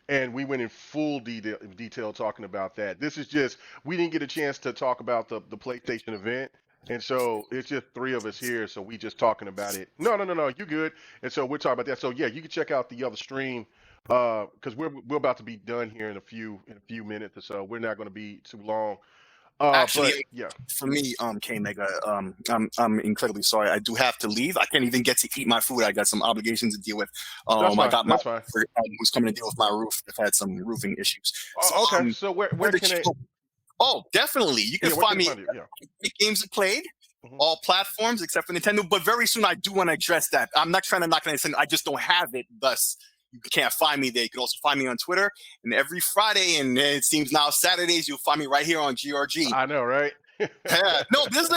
and we went in full detail talking about that. This is just, we didn't get a chance to talk about the PlayStation event. And so it's just 3 of us here, so we just talking about it. No, you good. And so we're talking about that. So yeah, you can check out the other stream because we're about to be done here in a few minutes or so. We're not going to be too long. Actually, but, yeah, for me, K Mega, I'm incredibly sorry. I do have to leave. I can't even get to eat my food. I got some obligations to deal with. That's fine. I got That's fine. who's coming to deal with my roof. I've had some roofing issues. Okay, so where can they? Oh, definitely. You can find me. Games are played, all platforms except for Nintendo. But very soon, I do want to address that. I'm not trying to knock on it. I just don't have it. Thus, you can't find me there. You can also find me on Twitter. And every Friday, and it seems now Saturdays, you'll find me right here on GRG. I know, right? Yeah, no, this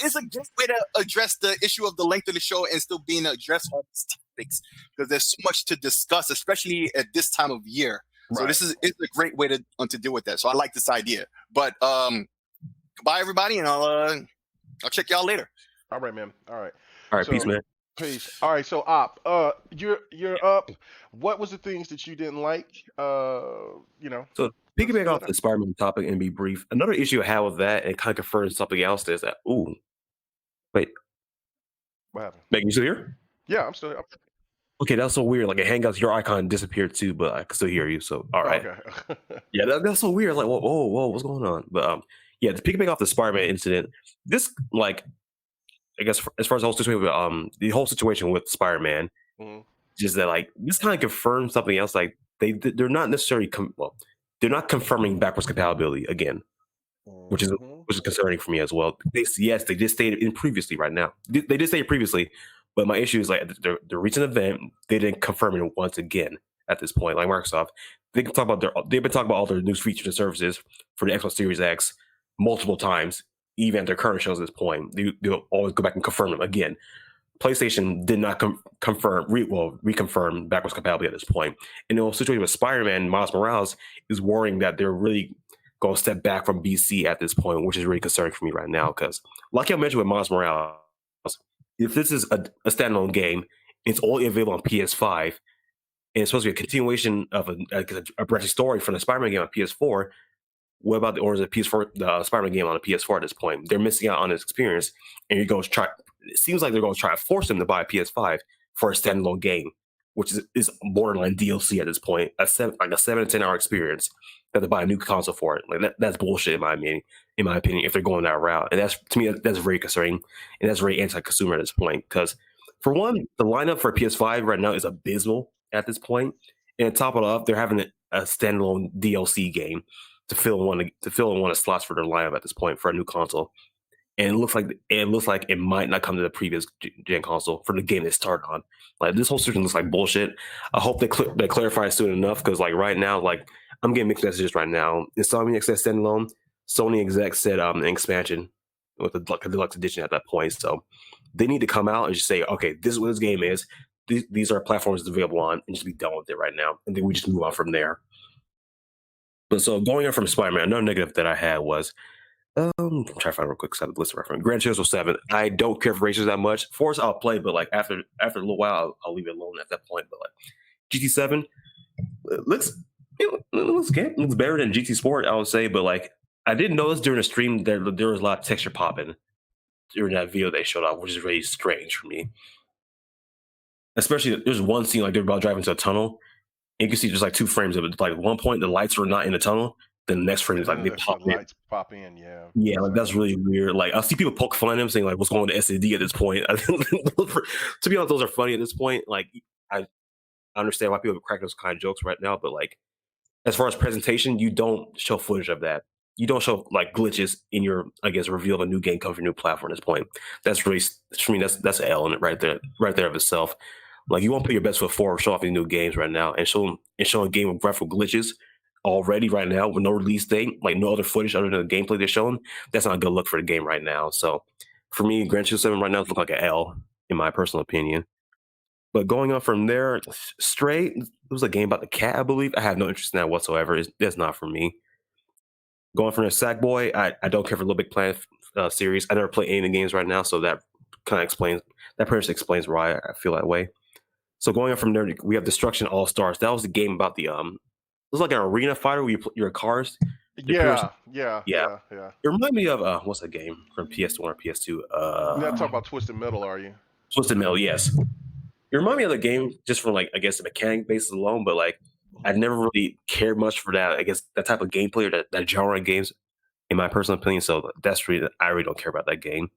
is a good way to address the issue of the length of the show and still being address all these topics because there's so much to discuss, especially at this time of year. So Right. it's a great way to deal with that. So I like this idea. But goodbye everybody, and I'll check y'all later. All right, man. All right. All right, peace, So man. peace. All right. So Op, you're up. What was the things that you didn't like? So Let's piggyback get off the Spider-Man topic and be brief. Another issue I have with that and kind of confirms something else is that wait, what happened? Megan, you still here? Yeah, I'm still. Okay, that's so weird. Like in Hangouts, your icon disappeared too, but I can still hear you. So all right. Okay. Yeah, that's so weird. Like, whoa, what's going on? But yeah, to piggyback off the Spider-Man incident, this like, I guess as far as the whole situation with Spider-Man, Mhm. just that like this kind of confirms something else. Like they're not necessarily they're not confirming backwards compatibility again, which is Mhm. concerning for me as well. Yes, they just stated in previously. Right now, they did say it previously, but my issue is like the recent event they didn't confirm it once again at this point. Like Microsoft, they've been talking about all their new features and services for the Xbox Series X multiple times, even at their current shows at this point. They'll always go back and confirm them again. PlayStation did not reconfirm backwards compatibility at this point. And the situation with Spider-Man, Miles Morales is worrying that they're really going to step back from BC at this point, which is really concerning for me right now. Because, like I mentioned with Miles Morales, if this is a standalone game, it's only available on PS5, and it's supposed to be a continuation of a branching story from the Spider-Man game on PS4. What about the PS4, the Spider-Man game on the PS4 at this point? They're missing out on this experience, and you're going to try. It seems like they're going to try to force them to buy a PS5 for a standalone game, which is borderline DLC at this point. A 7 to 10 hour experience that to buy a new console for it. Like that's bullshit in my opinion. If they're going that route, and that's to me that's very concerning, and that's very anti-consumer at this point. Because for one, the lineup for PS5 right now is abysmal at this point, and to top it off, they're having a standalone DLC game to fill in one of the slots for their lineup at this point for a new console. And it looks like it might not come to the previous gen console for the game they started on. Like this whole situation looks like bullshit. I hope they clarify it soon enough because like right now, like I'm getting mixed messages right now. Insomniac said standalone. Sony exec said an expansion with a deluxe edition at that point. So they need to come out and just say, okay, this is what this game is. These are platforms it's available on, and just be done with it right now. And then we just move on from there. But so going on from Spider-Man, another negative that I had was I'm trying to find real quick because I have the list of reference. Gran Turismo 7. I don't care for racers that much. Forza I'll play, but like after a little while, I'll leave it alone at that point. But like GT7 looks better than GT Sport, I would say. But like I did notice during the stream there was a lot of texture popping during that video they showed off, which is really strange for me. Especially there's one scene like they're about driving to a tunnel. And you can see just like 2 frames of it. Like at one point the lights were not in the tunnel. Then the next frame is like they pop in. Lights pop in, yeah. Yeah, like that's really weird. Like I see people poke fun at him saying like, "What's going on with SAD at this point?" To be honest, those are funny at this point. Like I understand why people crack those kind of jokes right now, but like as far as presentation, you don't show footage of that. You don't show like glitches in your, I guess, reveal of a new game coming for a new platform at this point. That's really, for me, that's an L in it right there of itself. Like you won't put your best foot forward, show off these new games right now, and show a game with graphical glitches already right now with no release date, like no other footage other than the gameplay they're showing. That's not a good look for the game right now. So for me, Gran Turismo 7 right now looks like an L in my personal opinion. But going on from there, Stray, it was a game about the cat, I believe. I have no interest in that whatsoever. That's not for me. Going from there, Sackboy, I don't care for Little Big Planet series. I never play any of the games right now, so that kind of explains why I feel that way. So going on from there, we have Destruction All Stars. That was the game about the it was like an arena fighter where you're cars. Yeah. It reminded me of what's that game from PS1 or PS2? You're not talking about Twisted Metal, are you? Twisted Metal, yes. It reminded me of the game just from like I guess the mechanic basis alone, but like I never really cared much for that. I guess that type of gameplay or that genre of games, in my personal opinion. So that's really I really don't care about that game.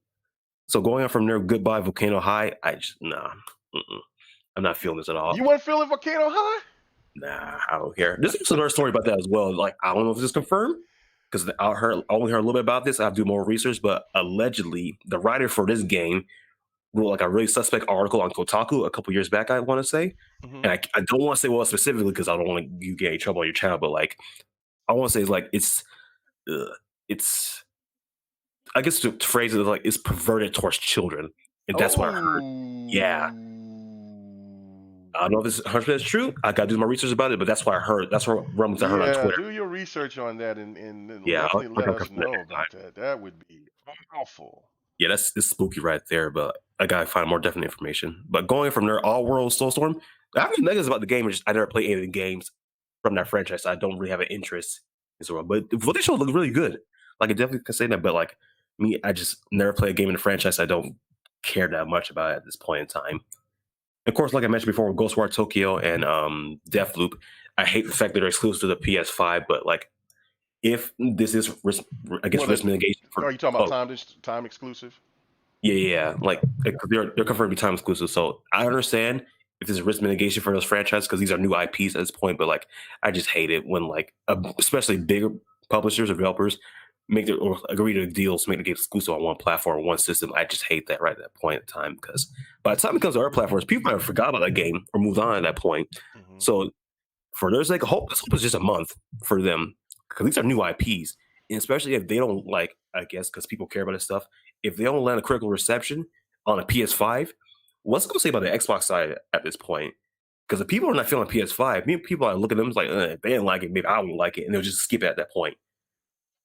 So going on from there, Goodbye Volcano High. I'm not feeling this at all. You weren't feeling Volcano High? Nah, I don't care. There's another story about that as well. Like I don't know if this is confirmed because I only heard a little bit about this. I have to do more research, but allegedly the writer for this game wrote like a really suspect article on Kotaku a couple years back. I want to say, and I don't want to say what specifically because I don't want you get in trouble on your channel. But like I want to say it's I guess to phrase it like it's perverted towards children, and that's what I heard. Yeah. I don't know if this is 100% true. I got to do my research about it, but that's what I heard. That's what rumors I heard on Twitter. Do your research on that and Yeah, definitely let I'll us know about that. That would be awful. Yeah, it's spooky right there, but I gotta find more definite information. But going from there, All World Soulstorm, I have no negatives about the game. I never played any of the games from that franchise, so I don't really have an interest in this world. But what they showed looked really good. Like I definitely can say that, but like me, I just never play a game in the franchise I don't care that much about at this point in time. Of course, like I mentioned before, with Ghostwire Tokyo and Deathloop, I hate the fact that they're exclusive to the PS5, but like if this is risk mitigation for, are you talking about time exclusive? Yeah. Like they're confirmed to be time exclusive. So I understand if there's risk mitigation for those franchises because these are new IPs at this point. But like, I just hate it when like, especially bigger publishers or developers or agree to deals to make the game exclusive on one platform, one system. I just hate that right at that point in time because by the time it comes to other platforms, people might have forgot about that game or moved on at that point. Mm-hmm. So for their sake, let's hope it's just a month for them. Because these are new IPs, and especially if they don't like, I guess, because people care about this stuff. If they don't land a critical reception on a PS5, what's going to say about the Xbox side at this point? Because if people are not feeling PS5, people are looking at them like, if they didn't like it, maybe I won't like it, and they'll just skip it at that point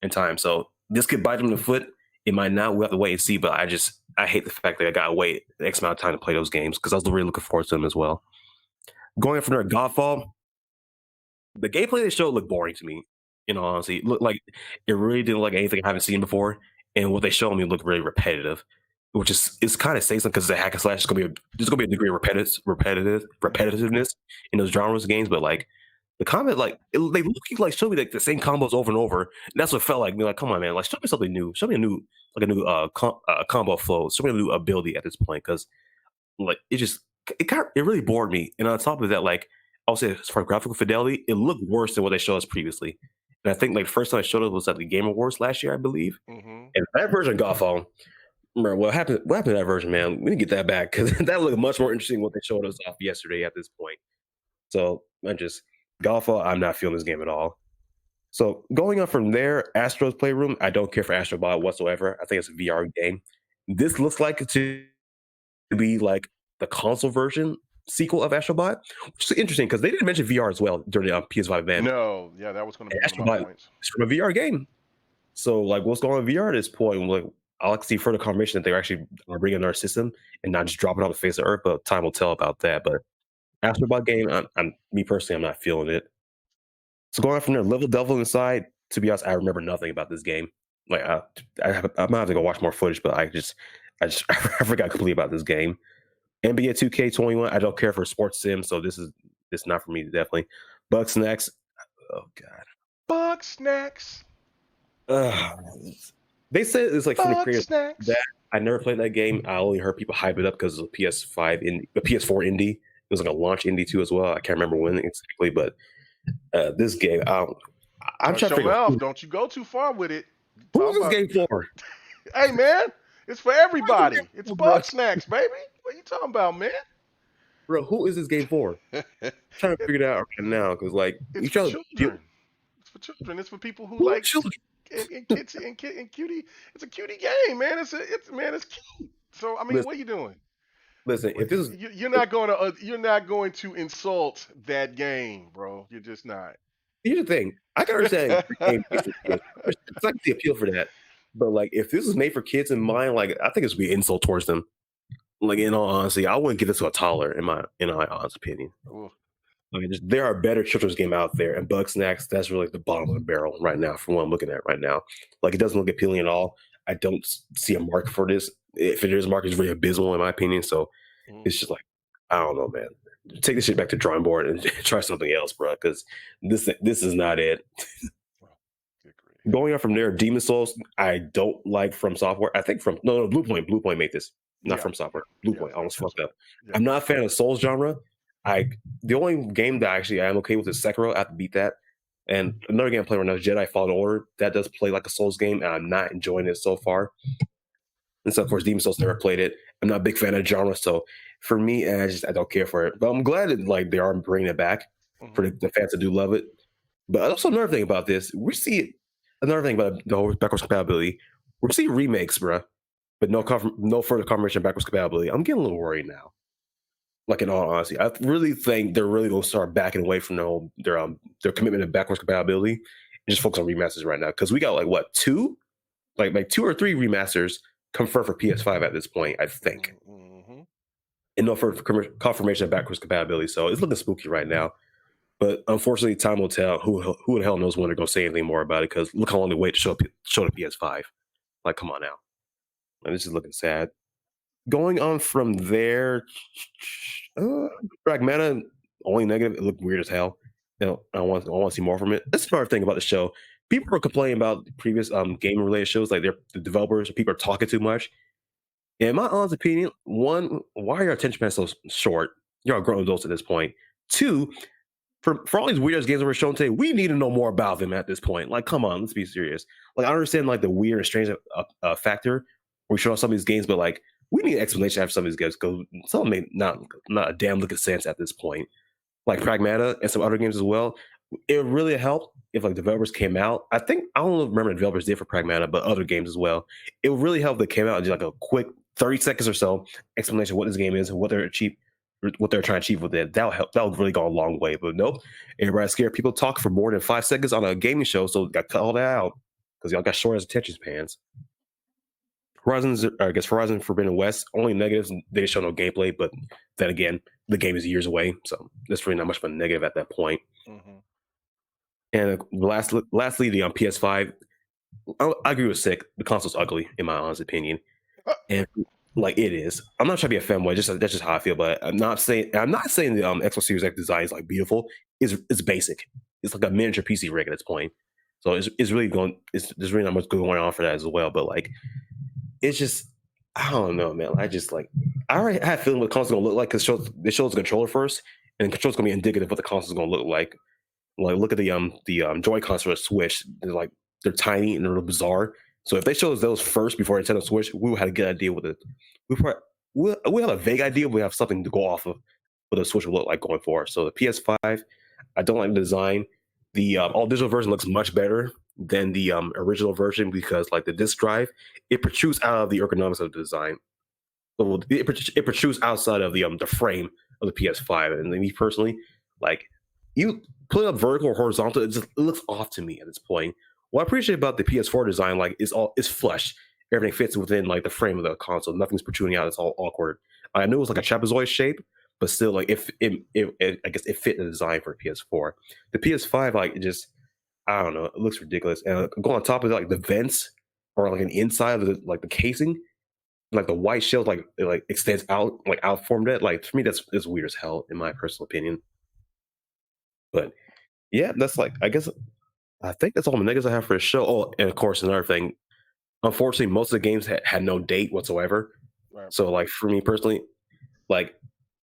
in time. So this could bite them in the foot. It might not. We'll have to wait and see. But I hate the fact that I got to wait the X amount of time to play those games because I was really looking forward to them as well. Going from there, Godfall, the gameplay they showed looked boring to me. In all honesty, it looked like it really didn't look like anything I haven't seen before, and what they showed me looked really repetitive, which is kind of saying something because it's a hack and slash. There's gonna be a degree of repetitiveness in those genres of games, but like the combat, like they look like show me like the same combos over and over, and that's what it felt like. Me like, come on, man, like show me something new, show me a new combo flow, show me a new ability at this point, because like it really bored me, and on top of that, like I'll say as far as graphical fidelity, it looked worse than what they showed us previously. And I think like the first time I showed it was at the Game Awards last year, I believe. Mm-hmm. And that version of Godfall, remember what happened to that version, man? We need to get that back because that looked much more interesting than what they showed us off yesterday at this point. So Godfall, I'm not feeling this game at all. So going on from there, Astro's Playroom, I don't care for Astrobot whatsoever. I think it's a VR game. This looks like it to be like the console version sequel of Astrobot, which is interesting because they didn't mention VR as well during the PS5 event. No, yeah, that was going to be one of my points. It's from a VR game. So, like, what's going on in VR at this point? Like, I like to see further confirmation that they actually are bringing our system and not just dropping it on the face of Earth, but time will tell about that. But Astrobot game, me personally, I'm not feeling it. So going on from there, Level Devil Inside, to be honest, I remember nothing about this game. Like, I might have to go watch more footage, but I forgot completely about this game. NBA 2K21, I don't care for sports sim, so this is not for me, definitely. Bugsnax, oh god. Bugsnax. They said it's like from the creators that I never played that game. I only heard people hype it up because of the PS4 indie. It was like a launch indie too as well. I can't remember when exactly, but this game, I'm trying to figure out. Don't you go too far with it. Who is this game for? Hey man, it's for everybody. It's Bugsnax, baby. What are you talking about, man? Bro, who is this game for? I'm trying to figure it out right now because, like, it's for children. It's for children. It's for people who like children and kids and cutie. It's a cutie game, man. It's cute. So I mean, what are you doing? Listen, if this is you're not going to insult that game, bro. You're just not. Here's the thing. I can understand it's like the appeal for that. But like, if this is made for kids in mind, like, I think it's be an insult towards them. Like, in all honesty, I wouldn't give this to a toddler, in my honest opinion. Like, there are better children's game out there, and Bugsnax, that's really the bottom of the barrel right now, from what I'm looking at right now. Like, it doesn't look appealing at all. I don't see a market for this. If it is a market, it's really abysmal, in my opinion. So it's just like, I don't know, man. Take this shit back to drawing board and try something else, bro, because this is not it. Going on from there, Demon Souls, I don't like From Software. I think Blue Point made this, not From Software. Blue Point, I almost fucked up. Yeah. I'm not a fan of Souls genre. The only game that actually I am okay with is Sekiro. I have to beat that. And another game I'm playing right now is Jedi Fallen Order. That does play like a Souls game, and I'm not enjoying it so far. And so, of course, Demon Souls, never played it. I'm not a big fan of the genre, so for me, I don't care for it. But I'm glad that like they are bringing it back for the fans that do love it. But also another thing about this, another thing about the whole backwards compatibility, we're seeing remakes, bro, but no further confirmation of backwards compatibility. I'm getting a little worried now. Like in all honesty, I really think they're really going to start backing away from their commitment to backwards compatibility and just focus on remasters right now. Because we got like what two or three remasters confirmed for PS5 at this point, I think, and no further confirmation of backwards compatibility. So it's looking spooky right now. But unfortunately, time will tell. Who the hell knows when they're going to say anything more about it? Because look how long they wait to show the PS5. Like, come on now. Like, this is looking sad. Going on from there, Pragmata, only negative. It looked weird as hell. You know, I want to see more from it. That's another thing about the show. People are complaining about previous gaming related shows, like the developers or people are talking too much. In my honest opinion, one, why are your attention spans so short? You're all grown adults at this point. Two, for all these weird games that we're shown today, we need to know more about them at this point. Like, come on, let's be serious. Like, I understand like the weird and strange factor we show some of these games, but like we need an explanation after some of these games because some of them make not a damn lick of sense at this point. Like Pragmata and some other games as well. It would really help if like developers came out. I don't remember the developers did for Pragmata, but other games as well. It would really help if they came out and did like a quick 30 seconds or so explanation of what this game is and what they're trying to achieve with it. That'll help. That would really go a long way. But nope, everybody's scared. People talk for more than 5 seconds on a gaming show, so got cut all that out because y'all got short as attention spans. Horizon Forbidden West, only negatives. They didn't show no gameplay, but then again, the game is years away, so that's really not much of a negative at that point. And lastly, the PS5. I agree with Sick. The console's ugly, in my honest opinion, and like it is. I'm not trying to be a fanboy. That's just how I feel. But I'm not saying the Xbox Series X design is like beautiful. It's basic. It's like a miniature PC rig at this point. So it's really going. There's really not much going on for that as well. But like, it's just I don't know, man. I already had a feeling what the console's gonna look like because they showed the controller first, and the controller's gonna be indicative of what the console's gonna look like. Like, look at the Joy-Cons for the Switch. They're tiny and they're bizarre. So if they showed us those first before Nintendo Switch, we would have a good idea with it. We have a vague idea. We have something to go off of what the Switch will look like going forward. So the PS5, I don't like the design. The all digital version looks much better than the original version because like the disc drive, it protrudes out of the ergonomics of the design. So it protrudes outside of the frame of the PS5. And me personally, like you put it up vertical or horizontal, it looks off to me at this point. What I appreciate about the PS4 design, like, it's flush. Everything fits within like the frame of the console. Nothing's protruding out. It's all awkward. I knew it was like a trapezoid shape, but still, like, I guess it fit the design for PS4. The PS5, like, I don't know. It looks ridiculous. And going on top of it, like the vents or like an inside of the casing, like the white shell, like it like extends out, like out from that. Like, for me, that's weird as hell in my personal opinion. But yeah, that's like, I think that's all the negatives I have for the show. Oh, and of course, another thing. Unfortunately, most of the games had no date whatsoever. Right. So, like, for me personally, like,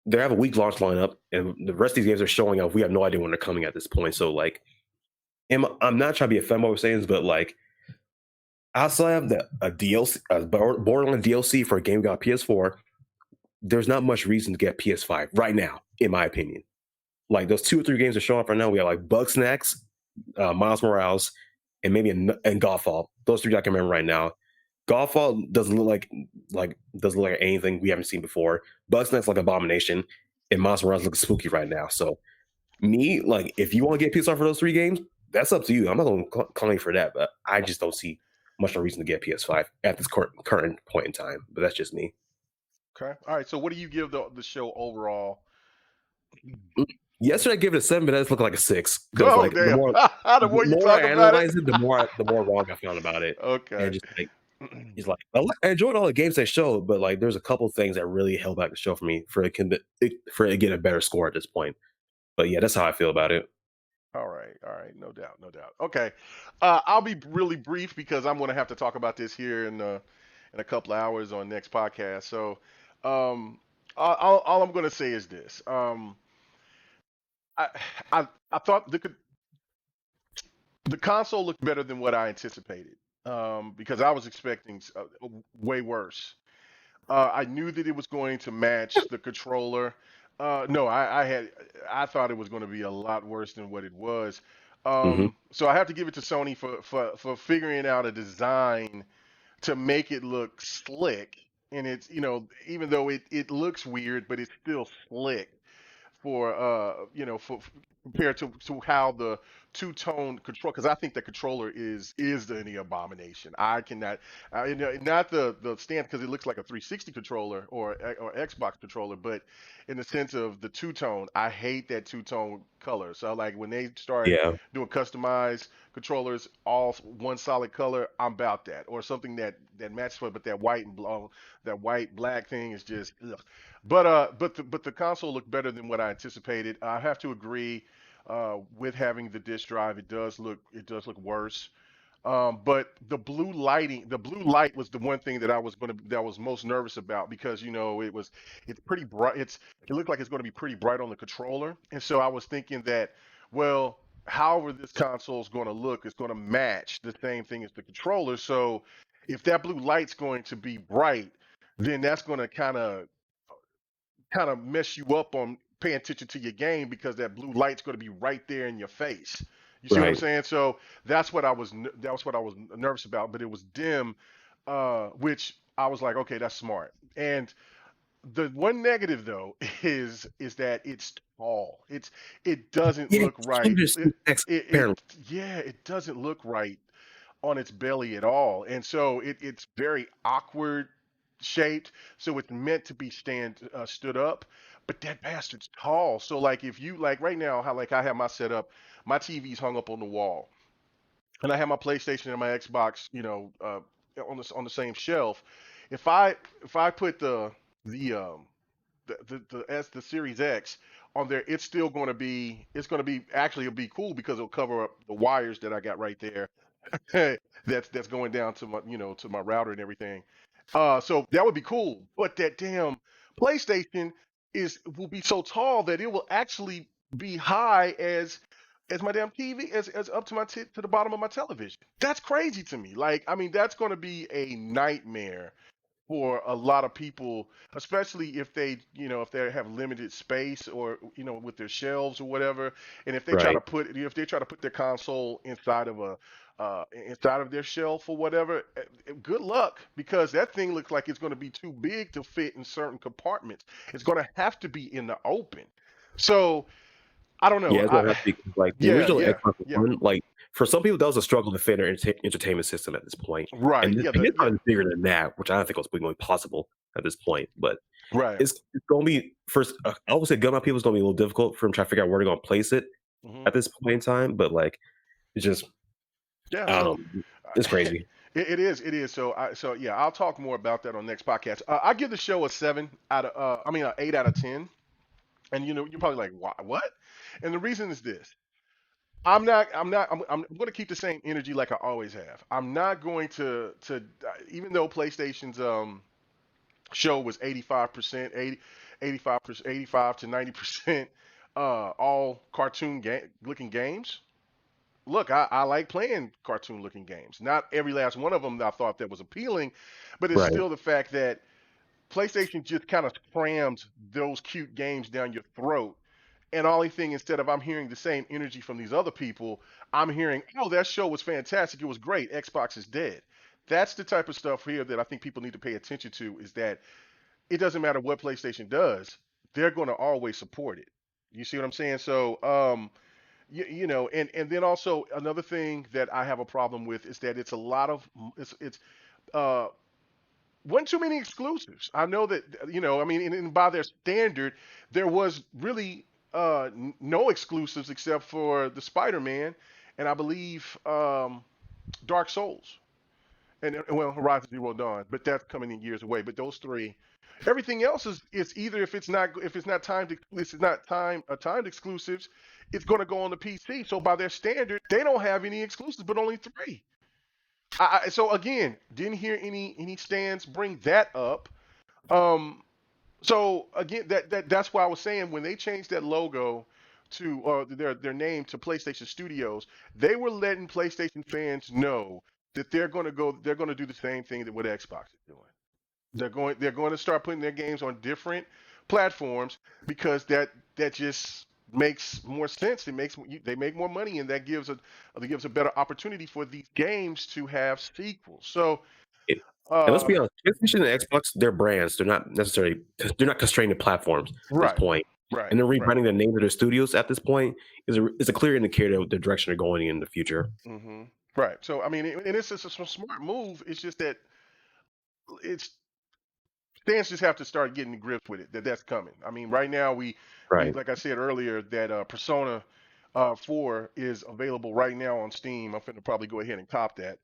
they have a week launch lineup, and the rest of these games are showing up. We have no idea when they're coming at this point. So, like, I'm not trying to be a fanboy with saying this, but like, outside of a DLC, Borderlands DLC for a game got PS4, there's not much reason to get PS5 right now, in my opinion. Like, those 2 or 3 games are showing up right now. We have like Bugsnax, Miles Morales, and maybe and Godfall. Those 3 I can remember right now. Godfall doesn't look like anything we haven't seen before. Bugsnax like Abomination, and Miles Morales looks spooky right now. So me, like, if you want to get PS5 for those 3 games, that's up to you. I'm not going to call you for that, but I just don't see much of a reason to get PS5 at this current point in time. But that's just me. Okay. All right. So what do you give the show overall? Yesterday I gave it a 7, but that looked like a 6. Oh, like, damn. The more you talk about it, the more wrong I found about it. Okay. And just like, it's like, I enjoyed all the games they showed, but like, there's a couple things that really held back the show for me for it to get a better score at this point. But yeah, that's how I feel about it. All right. No doubt. Okay. I'll be really brief because I'm going to have to talk about this here in a couple of hours on next podcast. So, all I'm going to say is this. I thought the console looked better than what I anticipated because I was expecting way worse. I knew that it was going to match the controller. No, I thought it was going to be a lot worse than what it was. So I have to give it to Sony for figuring out a design to make it look slick. And it's, even though it looks weird, but it's still slick for compared to how the two-tone control, because I think the controller is the abomination. I cannot, not the stand, because it looks like a 360 controller or Xbox controller, but in the sense of the two-tone, I hate that two-tone color. So like when they start Yeah, doing customized controllers, all one solid color, I'm about that, or something that matches with, but that white and that white black thing is just ugh. But the console looked better than what I anticipated. I have to agree with having the disk drive. It does look worse. But the blue light was the one thing that was most nervous about, because it's pretty bright. It looked like it's going to be pretty bright on the controller, and so I was thinking that, well, however this console is going to look, it's going to match the same thing as the controller. So if that blue light's going to be bright, then that's going to kind of mess you up on paying attention to your game, because that blue light's going to be right there in your face. You see what I'm right. saying? So that's what I was nervous about. But it was dim, which I was like, okay, that's smart. And the one negative though is that it's tall. It doesn't Yeah, look right. apparently. Yeah, it doesn't look right on its belly at all. And so it's very awkward shaped. So it's meant to be stood up, but that bastard's tall. So like if you like right now, how like I have my setup, my TV's hung up on the wall, and I have my PlayStation and my Xbox, on the same shelf. If I put the Series X on there, it's going to be actually, it'll be cool because it'll cover up the wires that I got right there. That's going down to my router and everything. So that would be cool. But that damn PlayStation will be so tall that it will actually be high as my damn TV, as up to to the bottom of my television. That's crazy to me. Like, I mean, that's going to be a nightmare for a lot of people, especially if they have limited space, or with their shelves or whatever. And Right. if they try to put their console inside of their shelf or whatever, good luck, because that thing looks like it's going to be too big to fit in certain compartments. It's going to have to be in the open. So I don't know. Yeah, it's gonna have to be like the Yeah, original yeah, Xbox yeah. One. Like for some people, that was a struggle to fit in their entertainment system at this point. Right. And Yeah. this Yeah. one is bigger than that, which I don't think was going possible at this point. But Right. it's going to be first. I would say, gun people is going to be a little difficult for them trying to figure out where they're going to place it Hmm. at this point in time. But like, it's just Yeah. I So don't know. It's crazy. it is. It is. So yeah, I'll talk more about that on next podcast. I give the show a 8 out of 10. And you're probably like, what? And the reason is this. I'm going to keep the same energy like I always have. I'm not going even though PlayStation's show was 85%, 85%, 85 to 90% all cartoon looking games. Look, I like playing cartoon looking games. Not every last one of them I thought that was appealing, but it's Right. still the fact that PlayStation just kind of crammed those cute games down your throat. And only thing, instead of I'm hearing the same energy from these other people, I'm hearing, oh, that show was fantastic. It was great. Xbox is dead. That's the type of stuff here that I think people need to pay attention to, is that it doesn't matter what PlayStation does, they're going to always support it. You see what I'm saying? So, and then also another thing that I have a problem with is that it's a lot of it's uh one too many exclusives. I know that, I mean, and by their standard, there was really no exclusives except for the Spider-Man, and I believe Dark Souls, and well, Horizon Zero Dawn, but that's coming in years away. But those three, everything else is either, if it's not timed exclusives, it's going to go on the PC. So by their standard, they don't have any exclusives, but only three. So again, didn't hear any stands bring that up. Um, so again, that's why I was saying, when they changed that logo to, or their name to PlayStation Studios, they were letting PlayStation fans know that they're going to do the same thing that what Xbox is doing. They're going to start putting their games on different platforms, because that just makes more sense. They make more money, and that gives a better opportunity for these games to have sequels. So And let's Uh, be honest, PlayStation and Xbox, they're brands. They're not constrained to platforms at this right, point. right, And then right. rebranding the names of their studios at this point is a clear indicator of the direction they're going in the future. hmm Right. So I mean, and it's just a smart move. It's just that it's fans just have to start getting to grips with it. That's coming. I mean, right now we Right. like I said earlier that Persona 4 is available right now on Steam. I'm finna probably go ahead and cop that.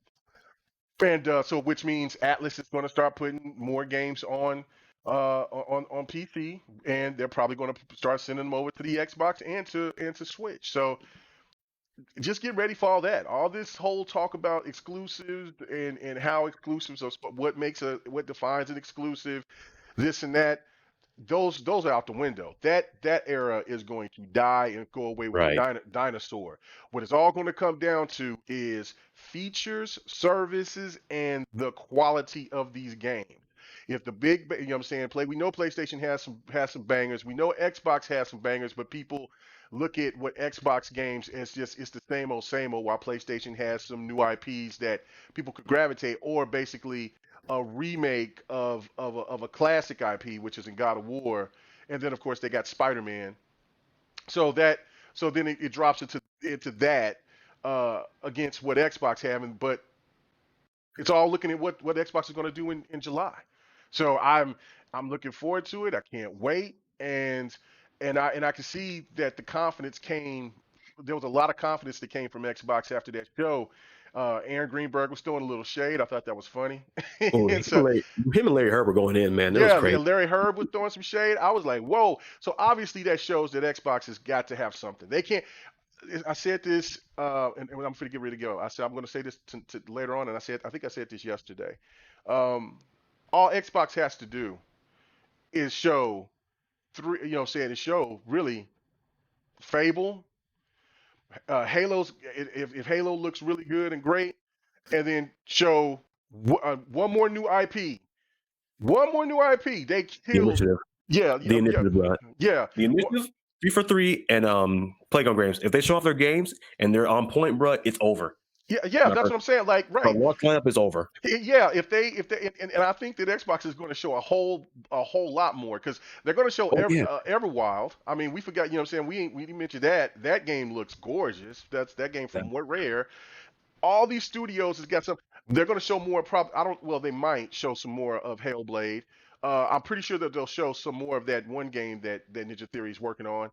And so, which means Atlas is going to start putting more games on PC, and they're probably going to start sending them over to the Xbox and to Switch. So just get ready for all that. All this whole talk about exclusives and how exclusives are what defines an exclusive, this and that. Those are out the window. That era is going to die and go away with a Right. dinosaur. What it's all going to come down to is features, services, and the quality of these games. If the you know what I'm saying, we know PlayStation has some bangers. We know Xbox has some bangers, but people look at what Xbox games as just it's the same old, while PlayStation has some new IPs that people could gravitate, or basically a remake of a classic IP, which is in God of War, and then of course they got Spider-Man. So that so then it drops into that against what Xbox having, but it's all looking at what Xbox is going to do in July. So I'm looking forward to it. I can't wait, and I can see that the confidence came. There was a lot of confidence that came from Xbox after that show. Aaron Greenberg was throwing a little shade. I thought that was funny. Oh, And so him and Larry Herb were going in, man. That was yeah, crazy. Larry Herb was throwing some shade. I was like, whoa. So obviously that shows that Xbox has got to have something. They can't. I said this, and I'm going to get ready to go. I said I'm going to say this to later on, and I think I said this yesterday. Um, all Xbox has to do is show three. You know, saying is show really Fable, Halo's. If Halo looks really good and great, and then show one more new IP. One more new IP. They The killed. initiative. Yeah, The yeah, yeah, initiative. yeah. The initiative. 343 and Playground Games. If they show off their games and they're on point, bro, it's over. Yeah, that's what I'm saying. Like, Our right. launch lineup is over. Yeah, if they and I think that Xbox is going to show a whole lot more because they're going to show Oh yeah. Everwild. I mean, we forgot, you know what I'm saying? We didn't mention that game looks gorgeous. That's that game Yeah. from what Rare. All these studios has got some. They're going to show more. I don't. Well, they might show some more of Hellblade. I'm pretty sure that they'll show some more of that one game that Ninja Theory is working on.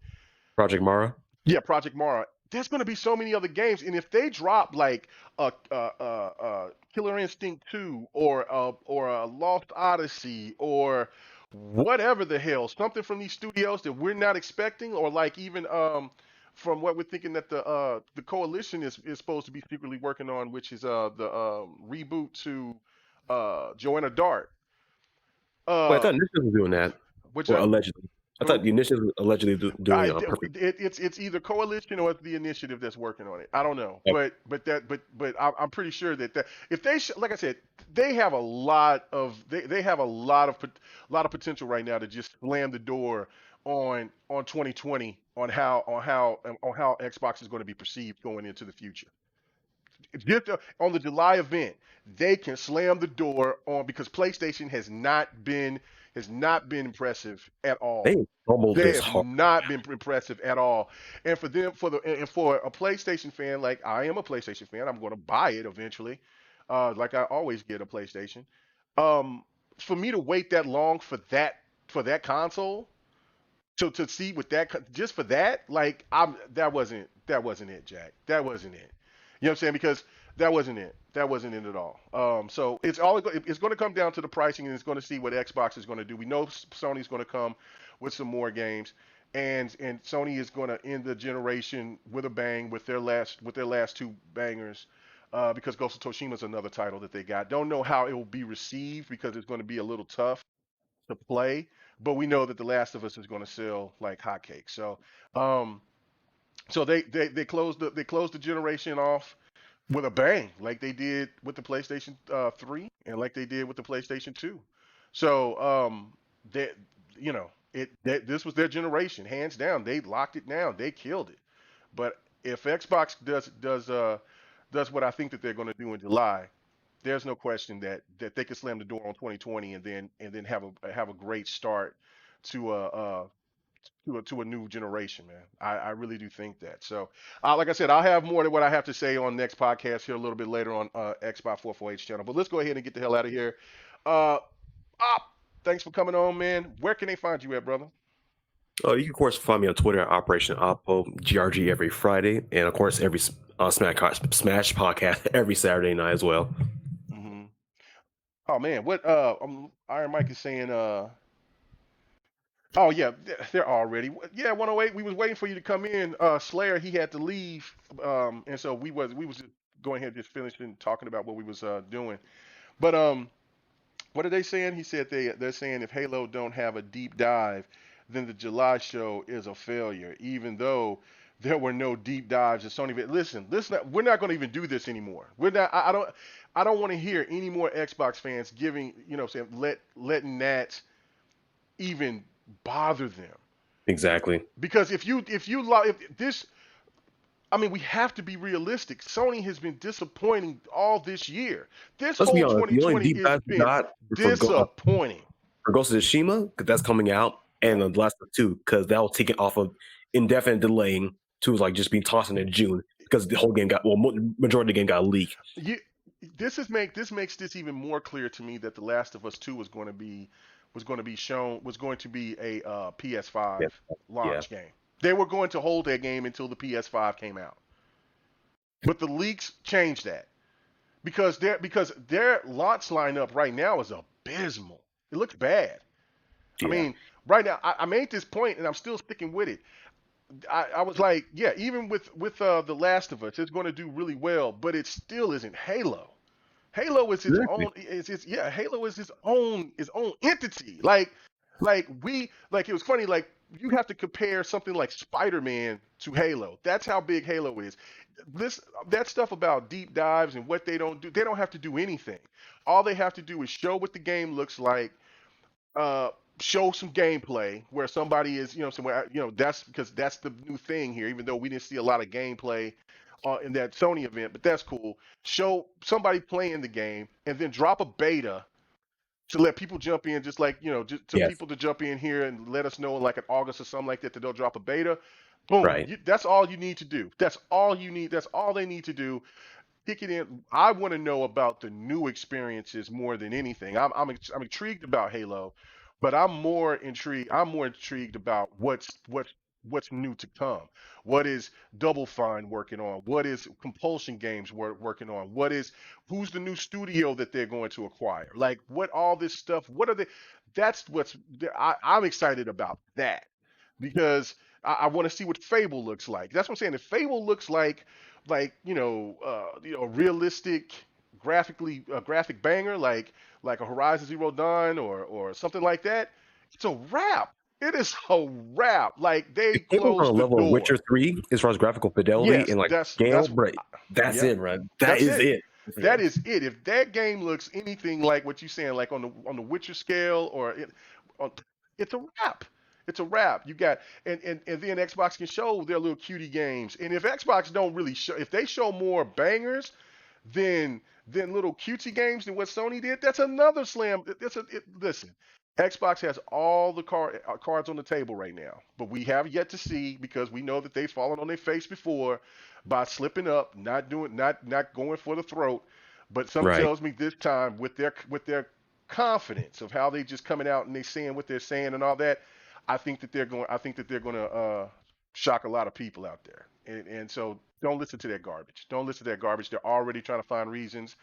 Project Mara. Yeah, Project Mara. There's going to be so many other games, and if they drop like Killer Instinct 2 or a Lost Odyssey or whatever the hell, something from these studios that we're not expecting, or like even from what we're thinking that the coalition is supposed to be secretly working on, which is the reboot to Joanna Dark. Wait, I Uh, thought Initiative was doing that. which Well, allegedly. I thought the Initiative was allegedly doing perfect. it's either coalition or it's the initiative that's working on it. I don't know, Okay. but I'm pretty sure that if they like I said, they have a lot of they have a lot of potential right now to just slam the door on 2020 on how Xbox is going to be perceived going into the future. Just on the July event, they can slam the door on because PlayStation has not been impressive at all. They fumbled They this have hard. not been impressive at all. And for them, for a PlayStation fan, like I am a PlayStation fan, I'm going to buy it eventually. Like I always get a PlayStation. Um, for me to wait that long for that console, to see with just for that, like that wasn't it, Jack. That wasn't it. You know what I'm saying? Because that wasn't it. That wasn't it at all. So it's going to come down to the pricing, and it's going to see what Xbox is going to do. We know Sony's going to come with some more games, and Sony is going to end the generation with a bang with their last two bangers. Because Ghost of Tsushima is another title that they got. Don't know how it will be received because it's going to be a little tough to play, but we know that The Last of Us is going to sell like hotcakes. Um, so they closed the generation off with a bang, like they did with the PlayStation 3 and like they did with the PlayStation 2. So they, this was their generation, hands down. They locked it down. They killed it. But if Xbox does what I think that they're going to do in July, there's no question that they could slam the door on 2020 and then have a great start to a new generation, man. I really do think that. So, like I said, I'll have more than what I have to say on next podcast here a little bit later on Xbox 448's channel. But let's go ahead and get the hell out of here. Op, thanks for coming on, man. Where can they find you at, brother? Oh, you can of course find me on Twitter at Operation Oppo GRG every Friday, and of course every Smash podcast every Saturday night as well. Mm-hmm. Oh man, what Iron Mike is saying oh yeah, they're already. Yeah, 108. We was waiting for you to come in. Slayer, he had to leave, and so we was just going ahead and just finishing talking about what we was doing. But what are they saying? He said they're saying if Halo don't have a deep dive, then the July show is a failure. Even though there were no deep dives at Sony. But listen, we're not going to even do this anymore. We're not. I don't want to hear any more Xbox fans giving, saying letting that even bother them. Exactly. Because if this, I mean, we have to be realistic. Sony has been disappointing all this year. This Let's whole be honest. The only 2020 deep has dive we been got disappointing. for Ghost of Tsushima, because that's coming out, and the last two, because that will take it off of indefinite delaying to like just being tossed in June, because the whole game majority of the game got leaked. This makes this even more clear to me that The Last of Us 2 was going to be a PS5 launch game. They were going to hold that game until the PS5 came out. But the leaks changed that. Because their launch lineup right now is abysmal. It looks bad. Yeah. I mean, right now I made this point and I'm still sticking with it. I was like, yeah, even with The Last of Us, it's going to do really well, but it still isn't Halo. Halo is its own. Halo is its own entity. Like it was funny. Like you have to compare something like Spider-Man to Halo. That's how big Halo is. That stuff about deep dives and what they don't do. They don't have to do anything. All they have to do is show what the game looks like. Show some gameplay where somebody is, somewhere. That's because that's the new thing here. Even though we didn't see a lot of gameplay in that Sony event, but that's cool. Show somebody playing the game and then drop a beta to let people jump in, just like, people to jump in here and let us know like in August or something like that they'll drop a beta. Boom. Right. That's all you need to do. That's all you need. That's all they need to do. Kick it in. I want to know about the new experiences more than anything. I'm intrigued about Halo, but I'm more intrigued about what's new to come. What is Double Fine working on? What is Compulsion Games working on? Who's the new studio that they're going to acquire? Like what all this stuff, what are they? I'm excited about that because I want to see what Fable looks like. That's what I'm saying. If Fable looks like realistic graphic banger like a Horizon Zero Dawn or something like that, it's a wrap. It is a wrap. Like they closed the level door. Of Witcher 3 as far as graphical fidelity and like scale, that's it, right? That is it. That is it. If that game looks anything like what you're saying, like on the Witcher scale, it's a wrap. It's a wrap. You got and then Xbox can show their little cutie games. And if Xbox don't really show, if they show more bangers than little cutie games than what Sony did, that's another slam. Listen. Xbox has all the cards on the table right now, but we have yet to see because we know that they've fallen on their face before by slipping up, not going for the throat. But something tells me this time with their confidence of how they just coming out and they saying what they're saying and all that, I think that they're going to shock a lot of people out there. And so don't listen to that garbage. Don't listen to that garbage. They're already trying to find reasons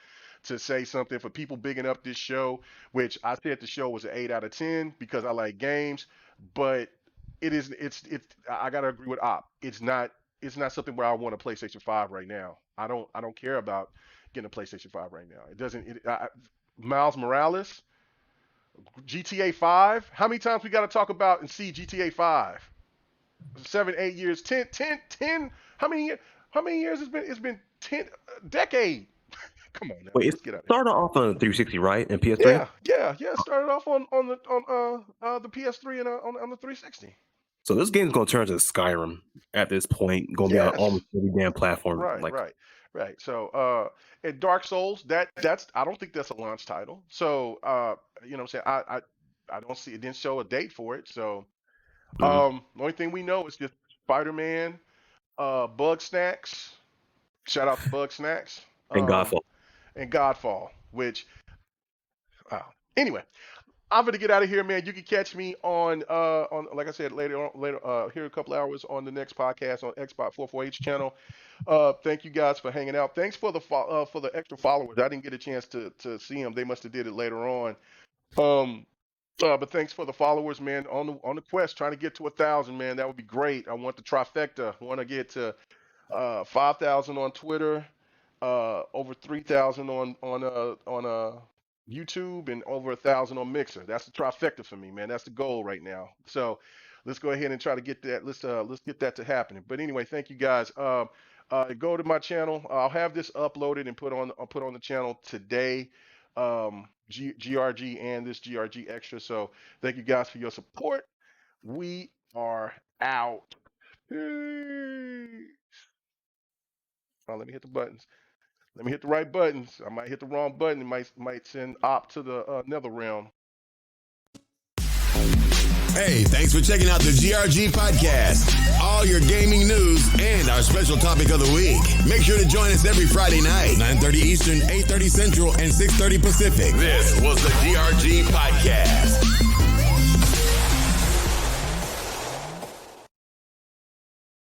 to say something for people bigging up this show, which I said the show was an 8 out of 10 because I like games, but I gotta agree with Op. It's not something where I want a PlayStation 5 right now. I don't care about getting a PlayStation 5 right now. Miles Morales, GTA 5. How many times we got to talk about and see GTA 5? 7, 8 years, 10. How many years it's been 10 decade. Come on now. Wait, let's get out of started off on 360, right? And PS3? Yeah. It started off on the PS3 and on the 360. So this game's gonna turn into Skyrim at this point, gonna be on almost every damn platform. Right. Right. So, and Dark Souls, that's I don't think that's a launch title. So, you know what I'm saying? I don't see it didn't show a date for it. So, Mhm. the only thing we know is just Spider-Man, Bug Snacks. Shout out to Bug Snacks. And Um, Godfall. and Godfall, which anyway, I'm gonna get out of here, man. You can catch me on like I said later here in a couple hours on the next podcast on Xbox 448's channel. Thank you guys for hanging out. Thanks for for the extra followers. I didn't get a chance to see them. They must have did it later on. Um, but thanks for the followers, man. On the quest, trying to get to 1,000, man. That would be great. I want the trifecta. I want to get to 5,000 on Twitter, over 3,000 on YouTube, and over 1,000 on Mixer. That's the trifecta for me, man. That's the goal right now. So let's go ahead and try to get that. Let's get that to happening. But anyway, thank you guys. Go to my channel. I'll have this uploaded and I'll put on the channel today. GRG and this GRG extra. So thank you guys for your support. We are out. Peace. Oh, let me hit the buttons. Let me hit the right buttons. I might hit the wrong button. It might send Op to the nether realm. Hey, thanks for checking out the GRG podcast. All your gaming news and our special topic of the week. Make sure to join us every Friday night, 9:30 Eastern, 8:30 Central, and 6:30 Pacific. This was the GRG podcast.